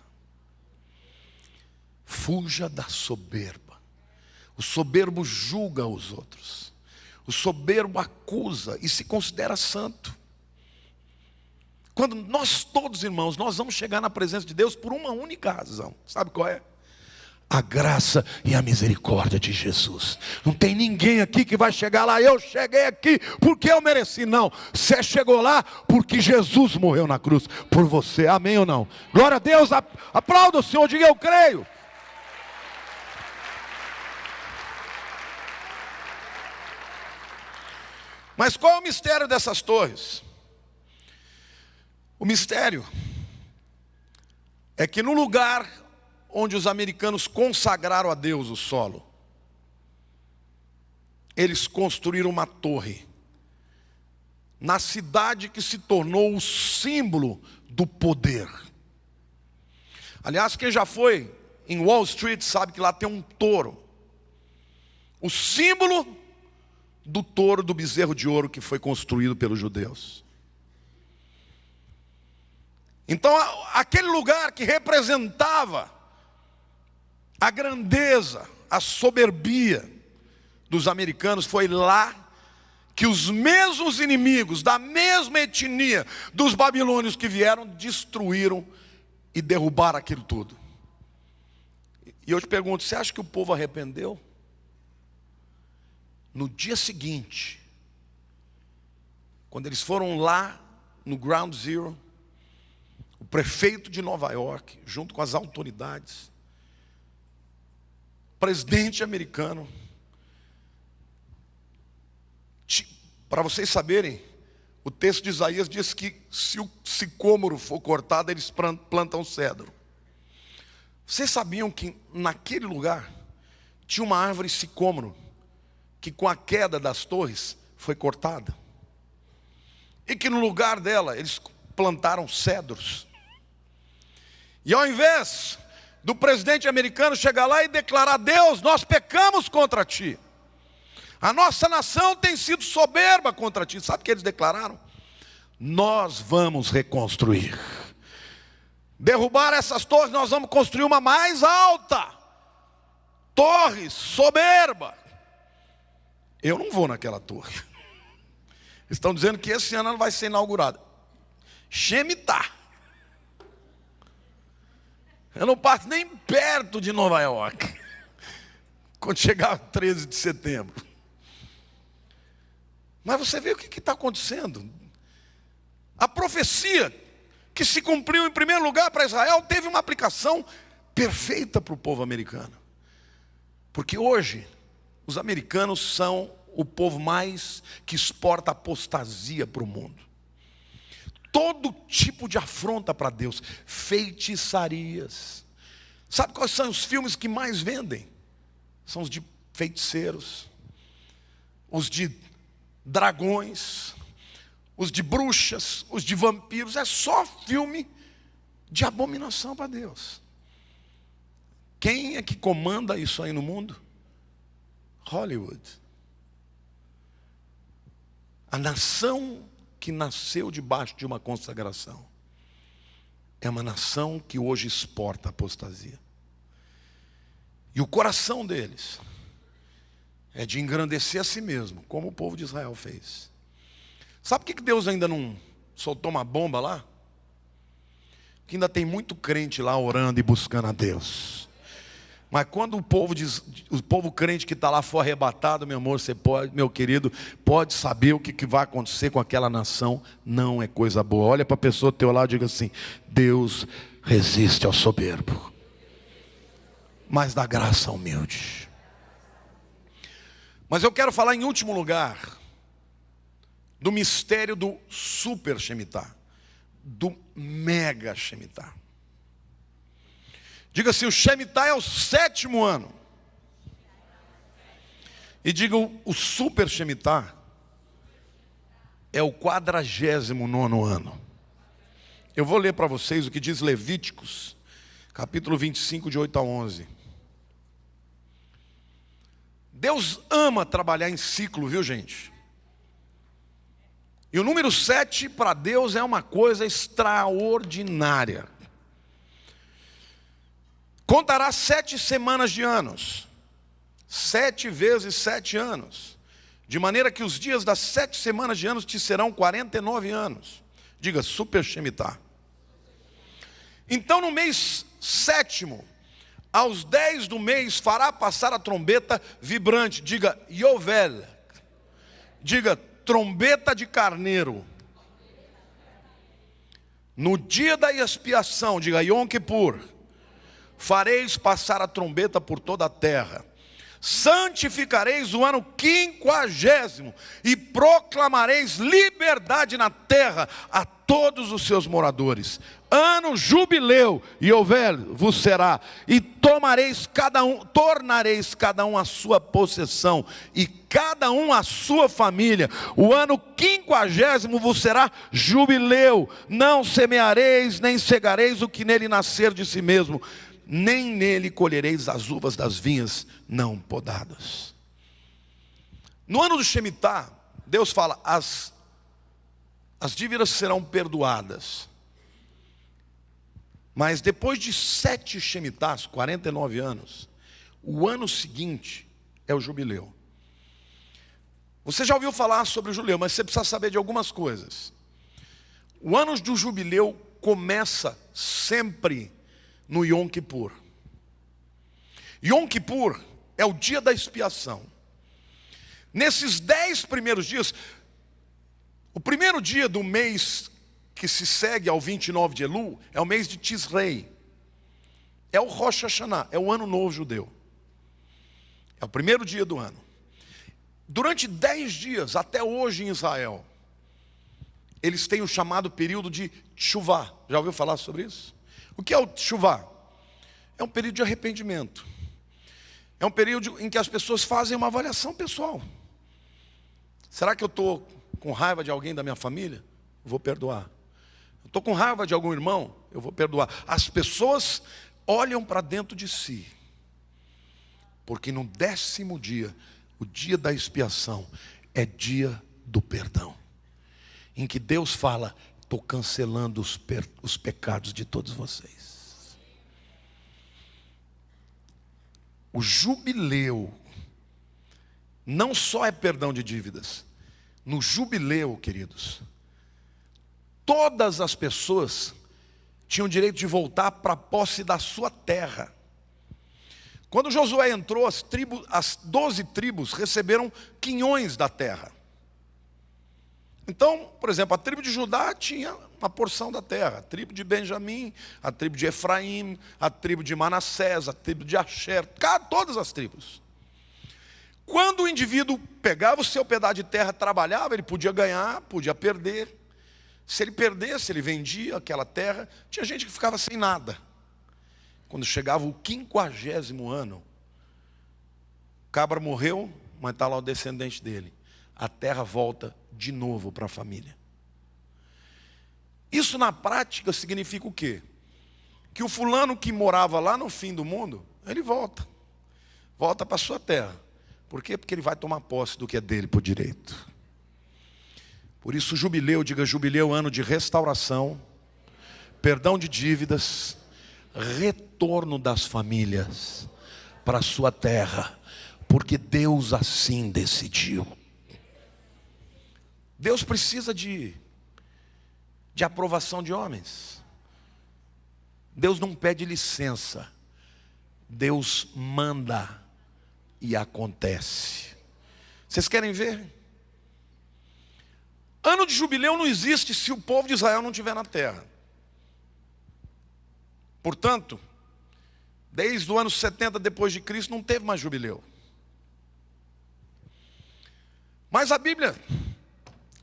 Fuja da soberba. O soberbo julga os outros. O soberbo acusa e se considera santo. Quando nós todos, irmãos, nós vamos chegar na presença de Deus por uma única razão. Sabe qual é? A graça e a misericórdia de Jesus. Não tem ninguém aqui que vai chegar lá: eu cheguei aqui porque eu mereci. Não, você chegou lá porque Jesus morreu na cruz por você. Amém ou não? Glória a Deus, aplauda o Senhor, diga: eu creio. Mas qual é o mistério dessas torres? O mistério é que no lugar onde os americanos consagraram a Deus o solo, eles construíram uma torre na cidade que se tornou o símbolo do poder. Aliás, quem já foi em Wall Street sabe que lá tem um touro, o símbolo do touro do bezerro de ouro que foi construído pelos judeus. Então, aquele lugar que representava a grandeza, a soberbia dos americanos, foi lá que os mesmos inimigos da mesma etnia dos babilônios que vieram, destruíram e derrubaram aquilo tudo. E eu te pergunto: você acha que o povo arrependeu? No dia seguinte, quando eles foram lá no Ground Zero, o prefeito de Nova York, junto com as autoridades, o presidente americano, para vocês saberem, o texto de Isaías diz que se o sicômoro for cortado, eles plantam cedro. Vocês sabiam que naquele lugar tinha uma árvore sicômoro que com a queda das torres foi cortada? E que no lugar dela eles plantaram cedros. E ao invés do presidente americano chegar lá e declarar: Deus, nós pecamos contra ti, a nossa nação tem sido soberba contra ti, sabe o que eles declararam? Nós vamos reconstruir. Derrubar essas torres, nós vamos construir uma mais alta. Torres soberba. Eu não vou naquela torre. Estão dizendo que esse ano ela vai ser inaugurada. Shemitah. Eu não passo nem perto de Nova York quando chegar 13 de setembro. Mas você vê o que está acontecendo. A profecia que se cumpriu em primeiro lugar para Israel teve uma aplicação perfeita para o povo americano. Porque hoje os americanos são o povo mais que exporta apostasia para o mundo. Todo tipo de afronta para Deus, feitiçarias. Sabe quais são os filmes que mais vendem? São os de feiticeiros, os de dragões, os de bruxas, os de vampiros. É só filme de abominação para Deus. Quem é que comanda isso aí no mundo? Hollywood. A nação que nasceu debaixo de uma consagração é uma nação que hoje exporta apostasia. E o coração deles é de engrandecer a si mesmo, como o povo de Israel fez. Sabe por que Deus ainda não soltou uma bomba lá? Que ainda tem muito crente lá orando e buscando a Deus. Mas quando o povo crente que está lá for arrebatado, meu amor, você pode, meu querido, pode saber o que vai acontecer com aquela nação. Não é coisa boa. Olha para a pessoa do teu lado e diga assim: Deus resiste ao soberbo, mas dá graça ao humilde. Mas eu quero falar em último lugar do mistério do super Shemitah, do mega Shemitah. Diga assim: o Shemitah é o 7º ano. E diga: o super Shemitah é o 49º ano. Eu vou ler para vocês o que diz Levíticos, capítulo 25, de 8 a 11. Deus ama trabalhar em ciclo, viu, gente? E o número 7 para Deus é uma coisa extraordinária. Contará 7 semanas de anos, 7 vezes 7 anos, de maneira que os dias das 7 semanas de anos te serão 49 anos. Diga, super Shemitah. Então no mês 7º, aos 10 do mês, fará passar a trombeta vibrante. Diga, Yovel. Diga, trombeta de carneiro. No dia da expiação, diga, Yom Kippur, fareis passar a trombeta por toda a terra. Santificareis o ano 50º e proclamareis liberdade na terra a todos os seus moradores. Ano jubileu, Yovel vos será, e tornareis cada um a sua possessão, e cada um a sua família. O ano 50º vos será jubileu. Não semeareis, nem cegareis o que nele nascer de si mesmo, nem nele colhereis as uvas das vinhas não podadas. No ano do Shemitah, Deus fala, as dívidas serão perdoadas. Mas depois de 7 Shemitahs, 49 anos, o ano seguinte é o jubileu. Você já ouviu falar sobre o jubileu, mas você precisa saber de algumas coisas. O ano do jubileu começa sempre no Yom Kippur. Yom Kippur é o dia da expiação. Nesses 10 primeiros dias, o primeiro dia do mês que se segue ao 29 de Elul é o mês de Tisrei. É o Rosh Hashanah, é o ano novo judeu. É o primeiro dia do ano. Durante 10 dias, até hoje em Israel, eles têm o chamado período de Teshuvah. Já ouviu falar sobre isso? O que é o Teshuvah? É um período de arrependimento. É um período em que as pessoas fazem uma avaliação pessoal. Será que eu estou com raiva de alguém da minha família? Eu vou perdoar. Eu estou com raiva de algum irmão? Eu vou perdoar. As pessoas olham para dentro de si. Porque no 10º dia, o dia da expiação, é dia do perdão. Em que Deus fala, estou cancelando os pecados de todos vocês. O jubileu não só é perdão de dívidas. No jubileu, queridos, todas as pessoas tinham direito de voltar para a posse da sua terra. Quando Josué entrou, as 12 tribos receberam quinhões da terra. Então, por exemplo, a tribo de Judá tinha uma porção da terra, a tribo de Benjamim, a tribo de Efraim, a tribo de Manassés, a tribo de Asher, todas as tribos. Quando o indivíduo pegava o seu pedaço de terra, trabalhava, ele podia ganhar, podia perder. Se ele perdesse, ele vendia aquela terra. Tinha gente que ficava sem nada. Quando chegava o 50º ano, o cabra morreu, mas está lá o descendente dele. A terra volta de novo para a família. Isso na prática significa o quê? Que o fulano que morava lá no fim do mundo, ele volta para a sua terra. Por quê? Porque ele vai tomar posse do que é dele por direito. Por isso jubileu, diga jubileu, ano de restauração, perdão de dívidas, retorno das famílias para a sua terra, porque Deus assim decidiu. Deus precisa de aprovação de homens. Deus não pede licença. Deus manda e acontece. Vocês querem ver? Ano de jubileu não existe se o povo de Israel não estiver na terra. Portanto, desde o ano 70 depois de Cristo não teve mais jubileu. Mas a Bíblia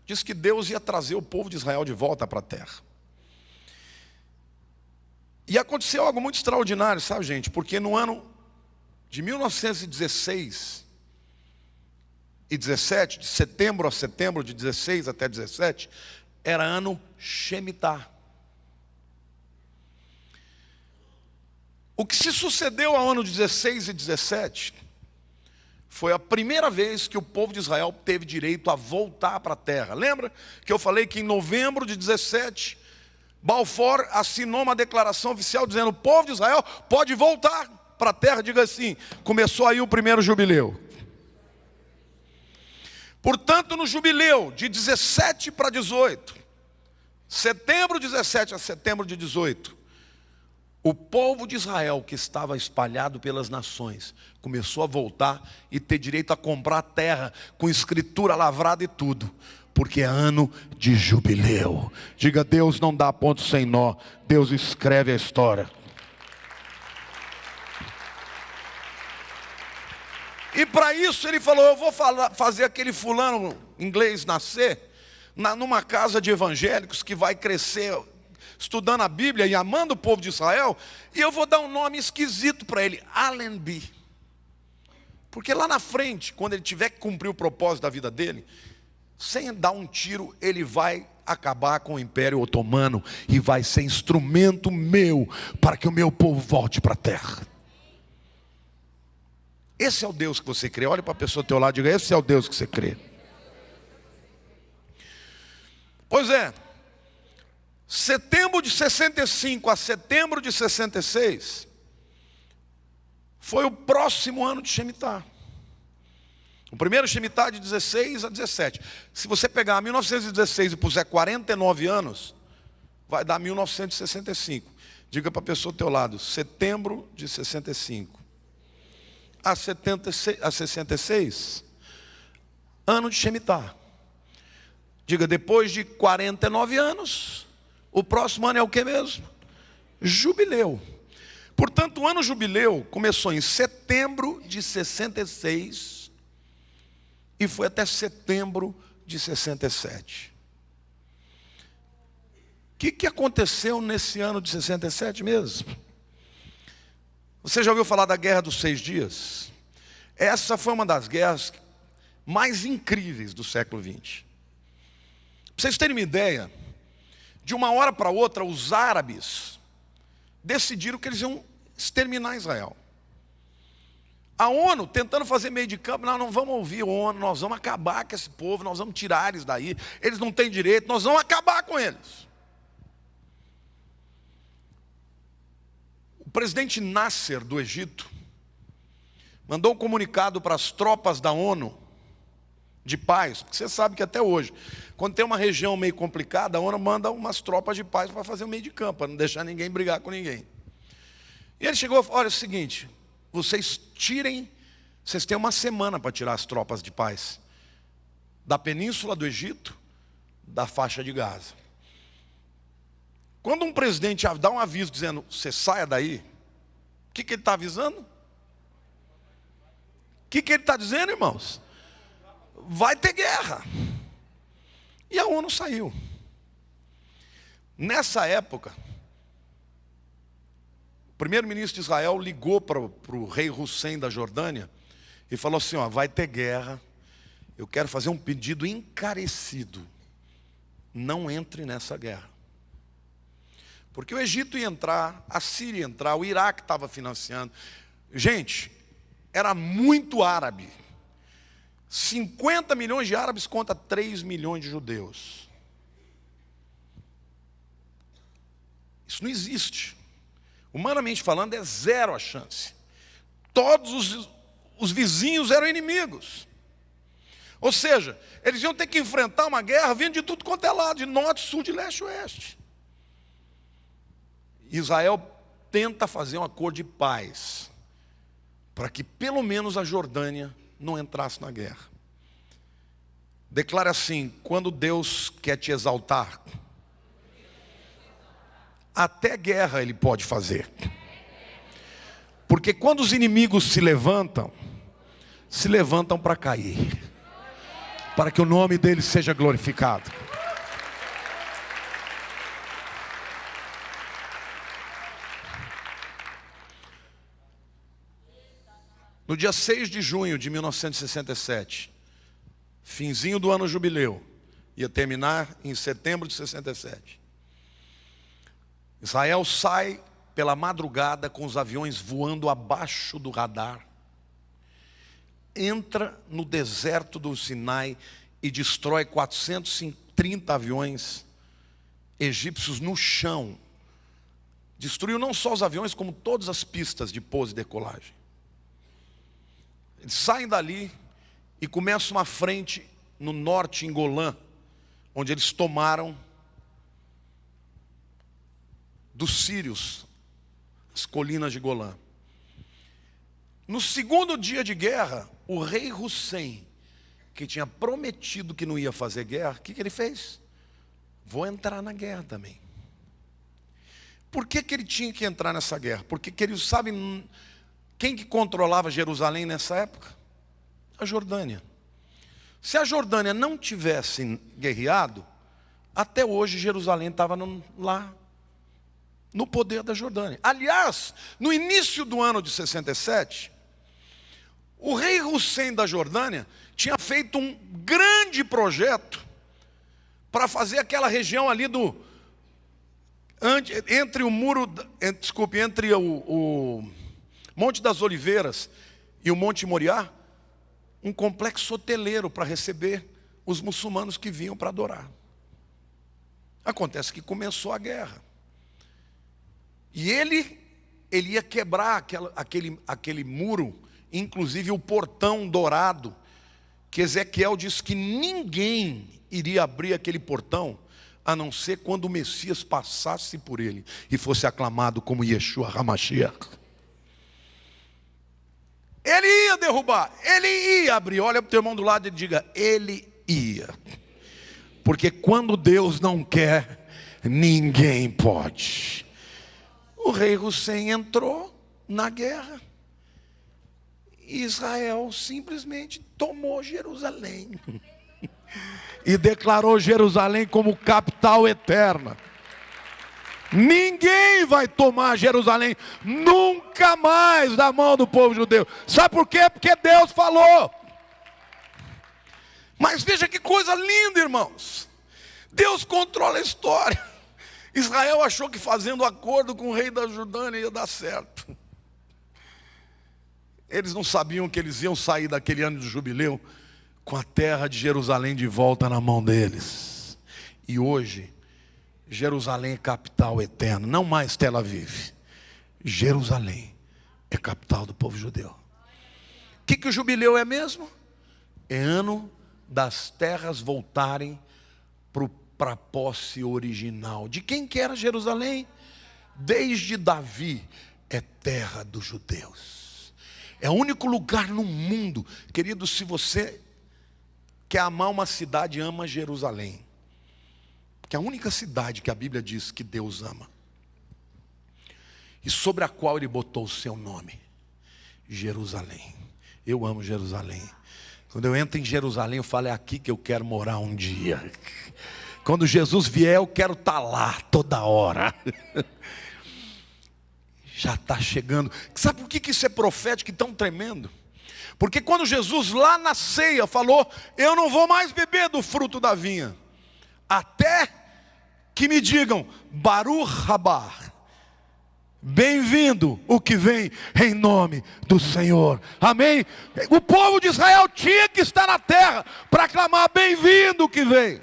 diz que Deus ia trazer o povo de Israel de volta para a terra. E aconteceu algo muito extraordinário, sabe, gente? Porque no ano de 1916, e 17, de setembro a setembro, de 16 até 17, era ano Shemitah. O que se sucedeu ao ano 16 e 17 foi a primeira vez que o povo de Israel teve direito a voltar para a terra. Lembra que eu falei que em novembro de 17, Balfour assinou uma declaração oficial dizendo: o povo de Israel pode voltar para a terra. Diga assim: começou aí o primeiro jubileu. Portanto, no jubileu de 17 para 18, setembro 17 a setembro de 18, o povo de Israel, que estava espalhado pelas nações, começou a voltar e ter direito a comprar terra com escritura lavrada e tudo, porque é ano de jubileu. Diga: Deus não dá ponto sem nó, Deus escreve a história. E para isso ele falou: eu vou fazer aquele fulano inglês nascer numa casa de evangélicos que vai crescer estudando a Bíblia e amando o povo de Israel, e eu vou dar um nome esquisito para ele, Allenby. Porque lá na frente, quando ele tiver que cumprir o propósito da vida dele, sem dar um tiro, ele vai acabar com o Império Otomano e vai ser instrumento meu para que o meu povo volte para a terra. Esse é o Deus que você crê. Olha para a pessoa ao teu lado e diga: esse é o Deus que você crê. Pois é, setembro de 65 a setembro de 66 foi o próximo ano de Shemitah. O primeiro Shemitah de 16 a 17. Se você pegar 1916 e puser 49 anos, vai dar 1965. Diga para a pessoa ao teu lado: setembro de 65 a 66, ano de Shemitah. Diga: depois de 49 anos, o próximo ano é o que mesmo? Jubileu. Portanto, o ano jubileu começou em setembro de 66 e foi até setembro de 67. O que aconteceu nesse ano de 67 mesmo? Você já ouviu falar da Guerra dos 6 Dias? Essa foi uma das guerras mais incríveis do século XX. Para vocês terem uma ideia, de uma hora para outra, os árabes decidiram que eles iam exterminar Israel. A ONU tentando fazer meio de campo: nós não vamos ouvir a ONU, nós vamos acabar com esse povo, nós vamos tirar eles daí, eles não têm direito, nós vamos acabar com eles. O presidente Nasser do Egito mandou um comunicado para as tropas da ONU de paz, porque você sabe que até hoje, quando tem uma região meio complicada, a ONU manda umas tropas de paz para fazer o meio de campo, para não deixar ninguém brigar com ninguém. E ele chegou e falou: olha, é o seguinte, vocês têm uma semana para tirar as tropas de paz da península do Egito, da faixa de Gaza. Quando um presidente dá um aviso dizendo: você saia daí, o que ele está avisando? O que ele está dizendo, irmãos? Vai ter guerra. E a ONU saiu. Nessa época, o primeiro-ministro de Israel ligou para o rei Hussein da Jordânia e falou assim: ó, vai ter guerra, eu quero fazer um pedido encarecido: não entre nessa guerra. Porque o Egito ia entrar, a Síria ia entrar, o Iraque estava financiando. Gente, era muito árabe. 50 milhões de árabes contra 3 milhões de judeus. Isso não existe. Humanamente falando, é zero a chance. Todos os vizinhos eram inimigos. Ou seja, eles iam ter que enfrentar uma guerra vindo de tudo quanto é lado, de norte, sul, de leste e oeste. Israel tenta fazer um acordo de paz, para que pelo menos a Jordânia não entrasse na guerra. Declara assim: quando Deus quer te exaltar, até guerra Ele pode fazer. Porque quando os inimigos se levantam para cair, para que o nome dele seja glorificado. No dia 6 de junho de 1967, finzinho do ano jubileu, ia terminar em setembro de 67. Israel sai pela madrugada com os aviões voando abaixo do radar, entra no deserto do Sinai e destrói 430 aviões egípcios no chão. Destruiu não só os aviões, como todas as pistas de pouso e decolagem. Eles saem dali e começam uma frente no norte, em Golã, onde eles tomaram dos sírios as colinas de Golã. No segundo dia de guerra, o rei Hussein, que tinha prometido que não ia fazer guerra, o que ele fez? Vou entrar na guerra também. Por que ele tinha que entrar nessa guerra? Porque eles sabem quem que controlava Jerusalém nessa época? A Jordânia. Se a Jordânia não tivesse guerreado, até hoje Jerusalém estava lá, no poder da Jordânia. Aliás, no início do ano de 67, o rei Hussein da Jordânia tinha feito um grande projeto para fazer aquela região ali entre o muro, entre o Monte das Oliveiras e o Monte Moriá, um complexo hoteleiro para receber os muçulmanos que vinham para adorar. Acontece que começou a guerra. E ele ia quebrar aquele muro, inclusive o portão dourado, que Ezequiel disse que ninguém iria abrir aquele portão, a não ser quando o Messias passasse por ele e fosse aclamado como Yeshua HaMashiach. Ele ia derrubar, ele ia abrir. Olha para o teu irmão do lado e diga: ele ia. Porque quando Deus não quer, ninguém pode. O rei Hussein entrou na guerra. Israel simplesmente tomou Jerusalém e declarou Jerusalém como capital eterna. Ninguém vai tomar Jerusalém nunca mais da mão do povo judeu. Sabe por quê? Porque Deus falou. Mas veja que coisa linda, irmãos. Deus controla a história. Israel achou que fazendo acordo com o rei da Jordânia ia dar certo. Eles não sabiam que eles iam sair daquele ano de jubileu com a terra de Jerusalém de volta na mão deles. E hoje, Jerusalém é capital eterna, não mais Tel Aviv. Jerusalém é capital do povo judeu. O que o jubileu é mesmo? É ano das terras voltarem para a posse original. De quem que era Jerusalém? Desde Davi, é terra dos judeus. É o único lugar no mundo, querido, se você quer amar uma cidade, ama Jerusalém. Que é a única cidade que a Bíblia diz que Deus ama. E sobre a qual Ele botou o seu nome. Jerusalém. Eu amo Jerusalém. Quando eu entro em Jerusalém, eu falo: é aqui que eu quero morar um dia. Quando Jesus vier, eu quero estar lá toda hora. Já está chegando. Sabe por que isso é profético e tão tremendo? Porque quando Jesus lá na ceia falou: eu não vou mais beber do fruto da vinha, até que me digam Baruch Rabá, bem-vindo o que vem em nome do Senhor. Amém? O povo de Israel tinha que estar na terra para clamar: bem-vindo o que vem.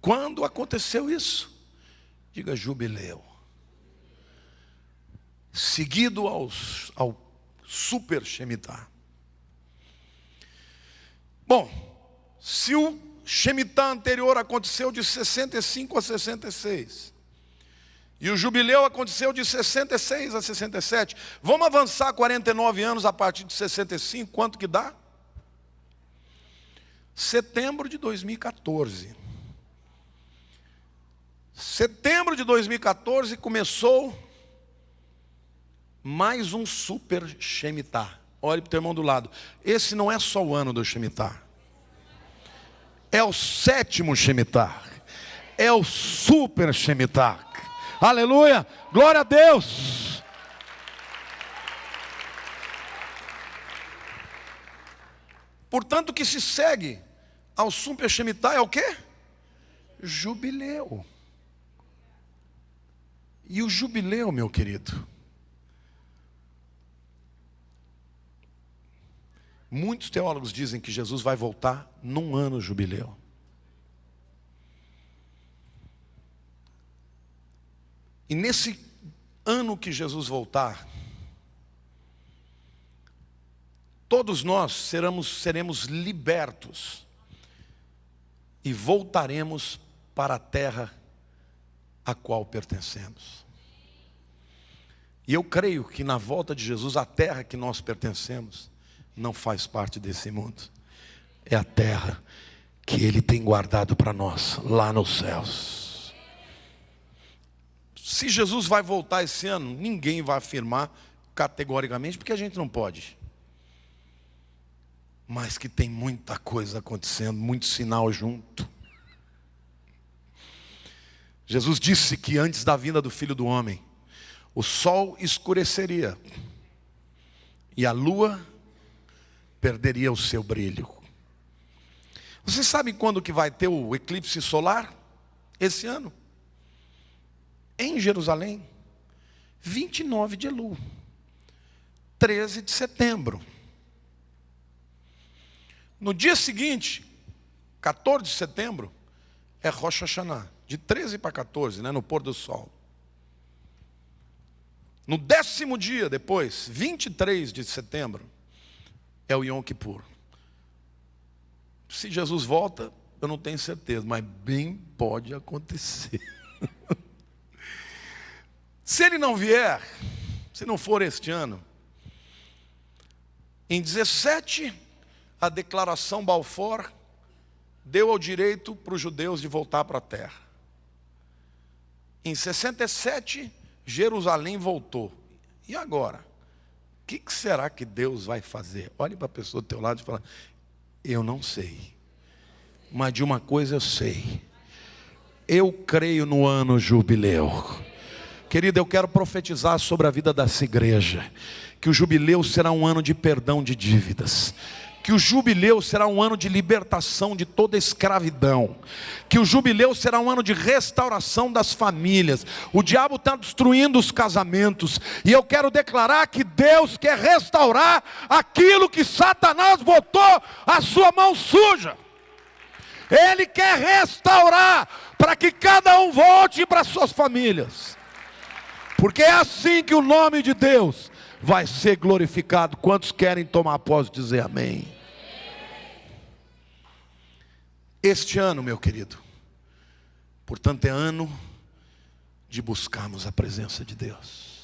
Quando aconteceu isso? Diga: jubileu. Seguido ao super Shemitah. Bom, se o Shemitah anterior aconteceu de 65 a 66, e o jubileu aconteceu de 66 a 67, vamos avançar 49 anos a partir de 65, quanto que dá? Setembro de 2014. Setembro de 2014 começou mais um super Shemitah. Olhe para o teu irmão do lado. Esse não é só o ano do Shemitah. É o 7º Shemitah. É o super Shemitah. Aleluia. Glória a Deus. Portanto, o que se segue ao Sumpia Shemitah é o quê? Jubileu. E o jubileu, meu querido, muitos teólogos dizem que Jesus vai voltar num ano jubileu. E nesse ano que Jesus voltar, todos nós seremos libertos e voltaremos para a terra a qual pertencemos. E eu creio que na volta de Jesus, a terra que nós pertencemos não faz parte desse mundo. É a terra que Ele tem guardado para nós, lá nos céus. Se Jesus vai voltar esse ano, ninguém vai afirmar categoricamente, porque a gente não pode. Mas que tem muita coisa acontecendo, muito sinal junto. Jesus disse que antes da vinda do Filho do Homem, o sol escureceria e a lua perderia o seu brilho. Vocês sabem quando que vai ter o eclipse solar? Esse ano. Em Jerusalém. 29 de Elul. 13 de setembro. No dia seguinte, 14 de setembro, é Rosh Hashanah. De 13 para 14, no pôr do sol. No 10º dia depois, 23 de setembro, é o Yom Kippur. Se Jesus volta, eu não tenho certeza, mas bem pode acontecer. Se Ele não vier, se não for este ano, em 17, a declaração Balfour deu ao direito para os judeus de voltar para a terra. Em 67, Jerusalém voltou. E agora? O que será que Deus vai fazer? Olhe para a pessoa do teu lado e fala: eu não sei, mas de uma coisa eu sei. Eu creio no ano jubileu. Querido, eu quero profetizar sobre a vida dessa igreja, que o jubileu será um ano de perdão de dívidas, que o jubileu será um ano de libertação de toda escravidão, que o jubileu será um ano de restauração das famílias. O diabo está destruindo os casamentos, e eu quero declarar que Deus quer restaurar aquilo que Satanás botou a sua mão suja. Ele quer restaurar, para que cada um volte para suas famílias, porque é assim que o nome de Deus vai ser glorificado. Quantos querem tomar posse e dizer amém? Este ano, meu querido, portanto, é ano de buscarmos a presença de Deus.